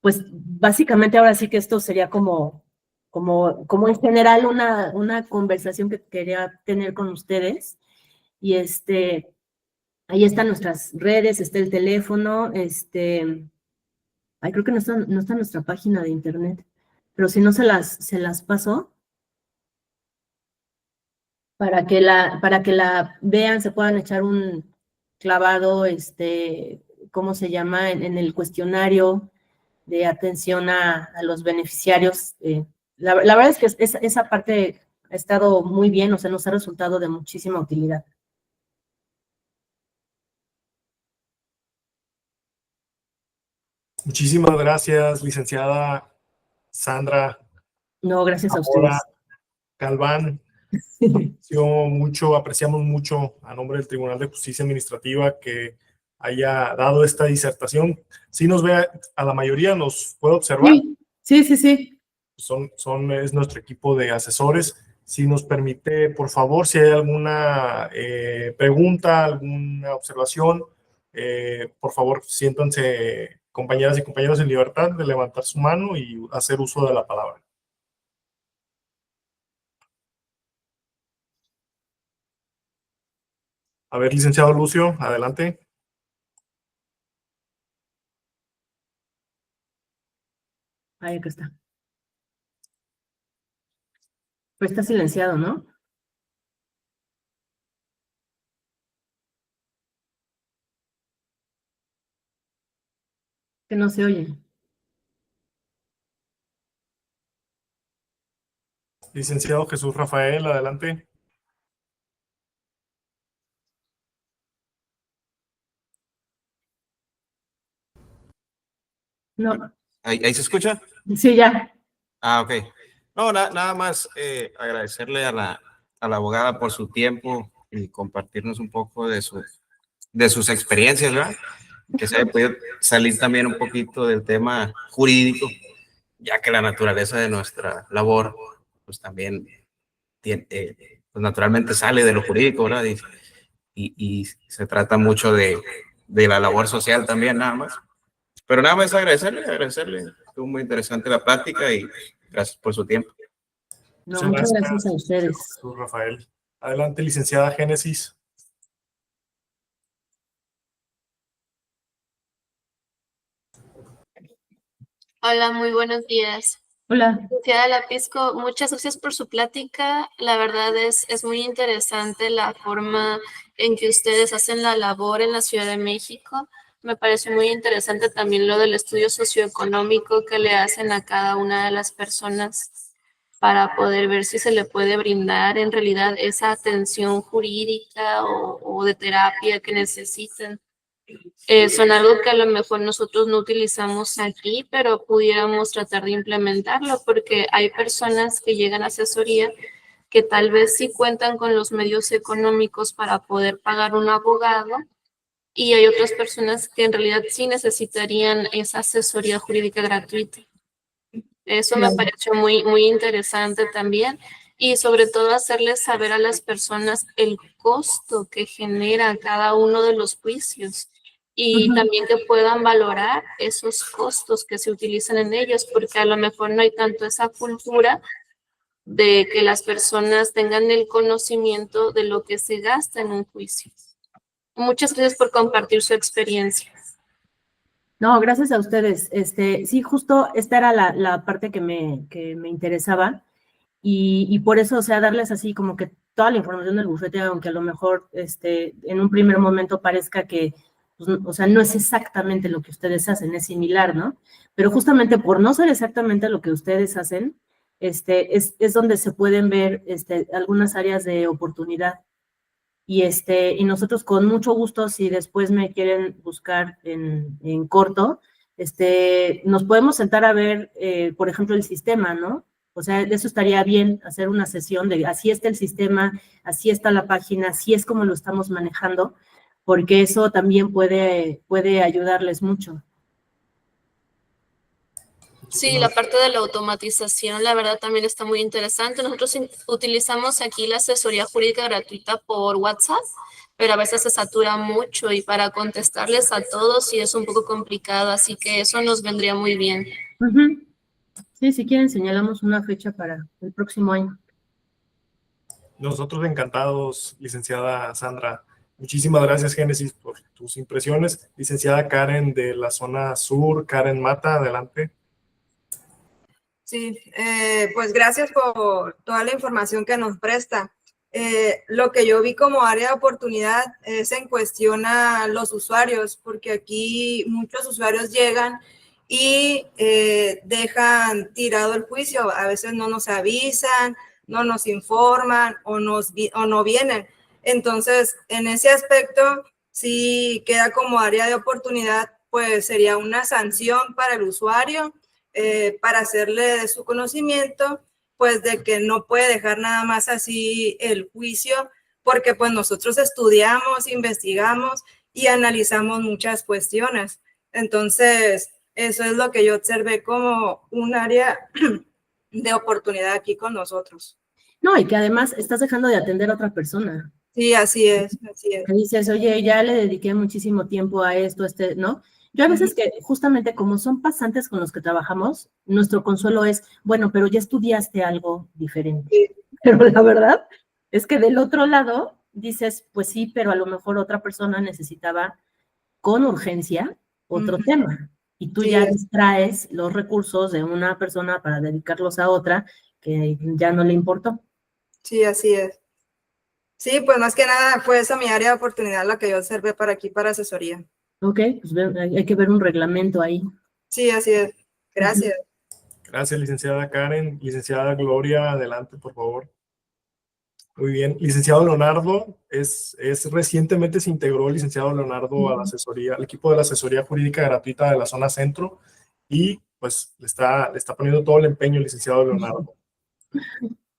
pues básicamente ahora sí que esto sería como en general una conversación que quería tener con ustedes. Y ahí están nuestras redes, está el teléfono, ay, creo que no está nuestra página de internet, pero si no se las paso para que la vean, se puedan echar un clavado, ¿cómo se llama? En el cuestionario de atención a los beneficiarios. La verdad es que esa parte ha estado muy bien, o sea, nos ha resultado de muchísima utilidad. Muchísimas gracias, licenciada Sandra. No, gracias a ustedes. Galván. Apreciamos mucho a nombre del Tribunal de Justicia Administrativa que haya dado esta disertación. Sí nos ve, a la mayoría nos puede observar. Sí. Es nuestro equipo de asesores. Si nos permite, por favor, si hay alguna pregunta, alguna observación, por favor, siéntanse, compañeras y compañeros, en libertad de levantar su mano y hacer uso de la palabra. A ver, licenciado Lucio, adelante. Ahí acá está. Pero está silenciado, ¿no? Que no se oye. Licenciado Jesús Rafael, adelante. No. ¿Ahí se escucha? Sí, ya. Ah, ok. No, nada más agradecerle a la abogada por su tiempo y compartirnos un poco de sus experiencias, ¿verdad? Que se haya podido salir también un poquito del tema jurídico, ya que la naturaleza de nuestra labor, pues también pues naturalmente sale de lo jurídico, ¿verdad? Y se trata mucho de la labor social también, nada más. Pero nada más agradecerle. Estuvo muy interesante la práctica y Gracias por su tiempo. No, muchas gracias a ustedes. Rafael. Adelante, licenciada Génesis. Hola, muy buenos días. Hola. Licenciada Lapisco, muchas gracias por su plática. La verdad es muy interesante la forma en que ustedes hacen la labor en la Ciudad de México. Me parece muy interesante también lo del estudio socioeconómico que le hacen a cada una de las personas para poder ver si se le puede brindar en realidad esa atención jurídica o de terapia que necesitan. Son algo que a lo mejor nosotros no utilizamos aquí, pero pudiéramos tratar de implementarlo porque hay personas que llegan a asesoría que tal vez sí cuentan con los medios económicos para poder pagar un abogado y hay otras personas que en realidad sí necesitarían esa asesoría jurídica gratuita. Eso me pareció muy interesante también y sobre todo hacerles saber a las personas el costo que genera cada uno de los juicios. Y también que puedan valorar esos costos que se utilizan en ellos, porque a lo mejor no hay tanto esa cultura de que las personas tengan el conocimiento de lo que se gasta en un juicio. Muchas gracias por compartir su experiencia. No, gracias a ustedes. Sí, justo esta era la parte que me interesaba y por eso, o sea, darles así como que toda la información del bufete, aunque a lo mejor en un primer momento parezca que pues, o sea, no es exactamente lo que ustedes hacen, es similar, ¿no? Pero justamente por no ser exactamente lo que ustedes hacen, es donde se pueden ver algunas áreas de oportunidad. Y nosotros con mucho gusto, si después me quieren buscar en corto, nos podemos sentar a ver, por ejemplo, el sistema, ¿no? O sea, eso estaría bien, hacer una sesión de así está el sistema, así está la página, así es como lo estamos manejando, porque eso también puede ayudarles mucho. Sí, la parte de la automatización, la verdad, también está muy interesante. Nosotros utilizamos aquí la asesoría jurídica gratuita por WhatsApp, pero a veces se satura mucho y para contestarles a todos sí es un poco complicado, así que eso nos vendría muy bien. Sí, si quieren señalamos una fecha para el próximo año. Nosotros encantados, licenciada Sandra. Muchísimas gracias, Génesis, por tus impresiones. Licenciada Karen de la zona sur, Karen Mata, adelante. Sí, pues gracias por toda la información que nos presta. Lo que yo vi como área de oportunidad es en cuestión a los usuarios, porque aquí muchos usuarios llegan y dejan tirado el juicio. A veces no nos avisan, no nos informan o no vienen. Entonces, en ese aspecto, si queda como área de oportunidad, pues sería una sanción para el usuario, para hacerle de su conocimiento, pues de que no puede dejar nada más así el juicio, porque pues nosotros estudiamos, investigamos y analizamos muchas cuestiones. Entonces, eso es lo que yo observé como un área de oportunidad aquí con nosotros. No, y que además estás dejando de atender a otra persona. Sí, así es, así es. Que dices, oye, ya le dediqué muchísimo tiempo a esto, ¿no? Yo a veces que justamente como son pasantes con los que trabajamos, nuestro consuelo es, bueno, pero ya estudiaste algo diferente. Sí. Pero la verdad es que del otro lado dices, pues sí, pero a lo mejor otra persona necesitaba con urgencia otro tema. Y tú ya distraes los recursos de una persona para dedicarlos a otra que ya no le importó. Sí, así es. Sí, pues más que nada fue esa mi área de oportunidad la que yo observé para aquí, para asesoría. Ok, pues hay que ver un reglamento ahí. Sí, así es. Gracias. Gracias, licenciada Karen. Licenciada Gloria, adelante, por favor. Muy bien. Licenciado Leonardo, recientemente se integró el licenciado Leonardo a la asesoría, al equipo de la asesoría jurídica gratuita de la zona centro y pues le está poniendo todo el empeño el licenciado Leonardo.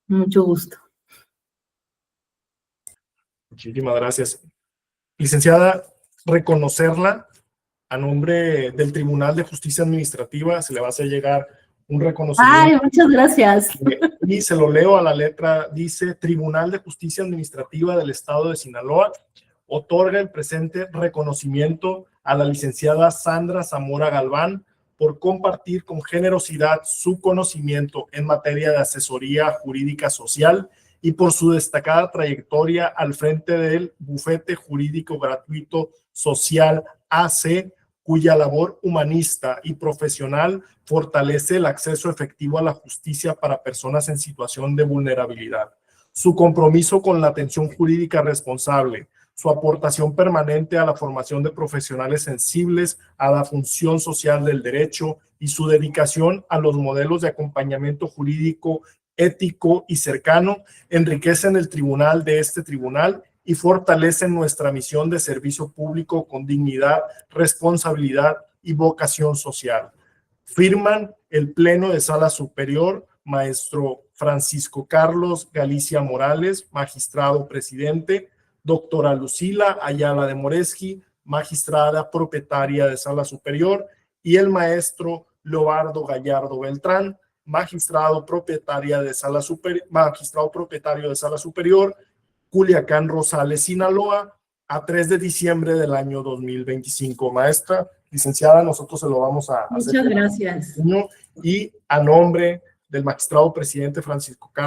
Mucho gusto. Muchísimas gracias. Licenciada, reconocerla a nombre del Tribunal de Justicia Administrativa, se le va a hacer llegar un reconocimiento. ¡Ay, muchas gracias! Y se lo leo a la letra, dice: Tribunal de Justicia Administrativa del Estado de Sinaloa otorga el presente reconocimiento a la licenciada Sandra Zamora Galván por compartir con generosidad su conocimiento en materia de asesoría jurídica social y por su destacada trayectoria al frente del Bufete Jurídico Gratuito Social AC, cuya labor humanista y profesional fortalece el acceso efectivo a la justicia para personas en situación de vulnerabilidad. Su compromiso con la atención jurídica responsable, su aportación permanente a la formación de profesionales sensibles a la función social del derecho y su dedicación a los modelos de acompañamiento jurídico ético y cercano enriquecen el tribunal de este tribunal y fortalecen nuestra misión de servicio público con dignidad, responsabilidad y vocación social. Firman el Pleno de Sala Superior, maestro Francisco Carlos Galicia Morales, magistrado presidente, doctora Lucila Ayala de Moresky, magistrada propietaria de Sala Superior, y el maestro Leobardo Gallardo Beltrán, magistrado propietario de Sala Superior, Culiacán Rosales, Sinaloa, a 3 de diciembre del año 2025. Maestra, licenciada, nosotros se lo vamos a hacer. Muchas gracias. Y a nombre del magistrado presidente Francisco Carlos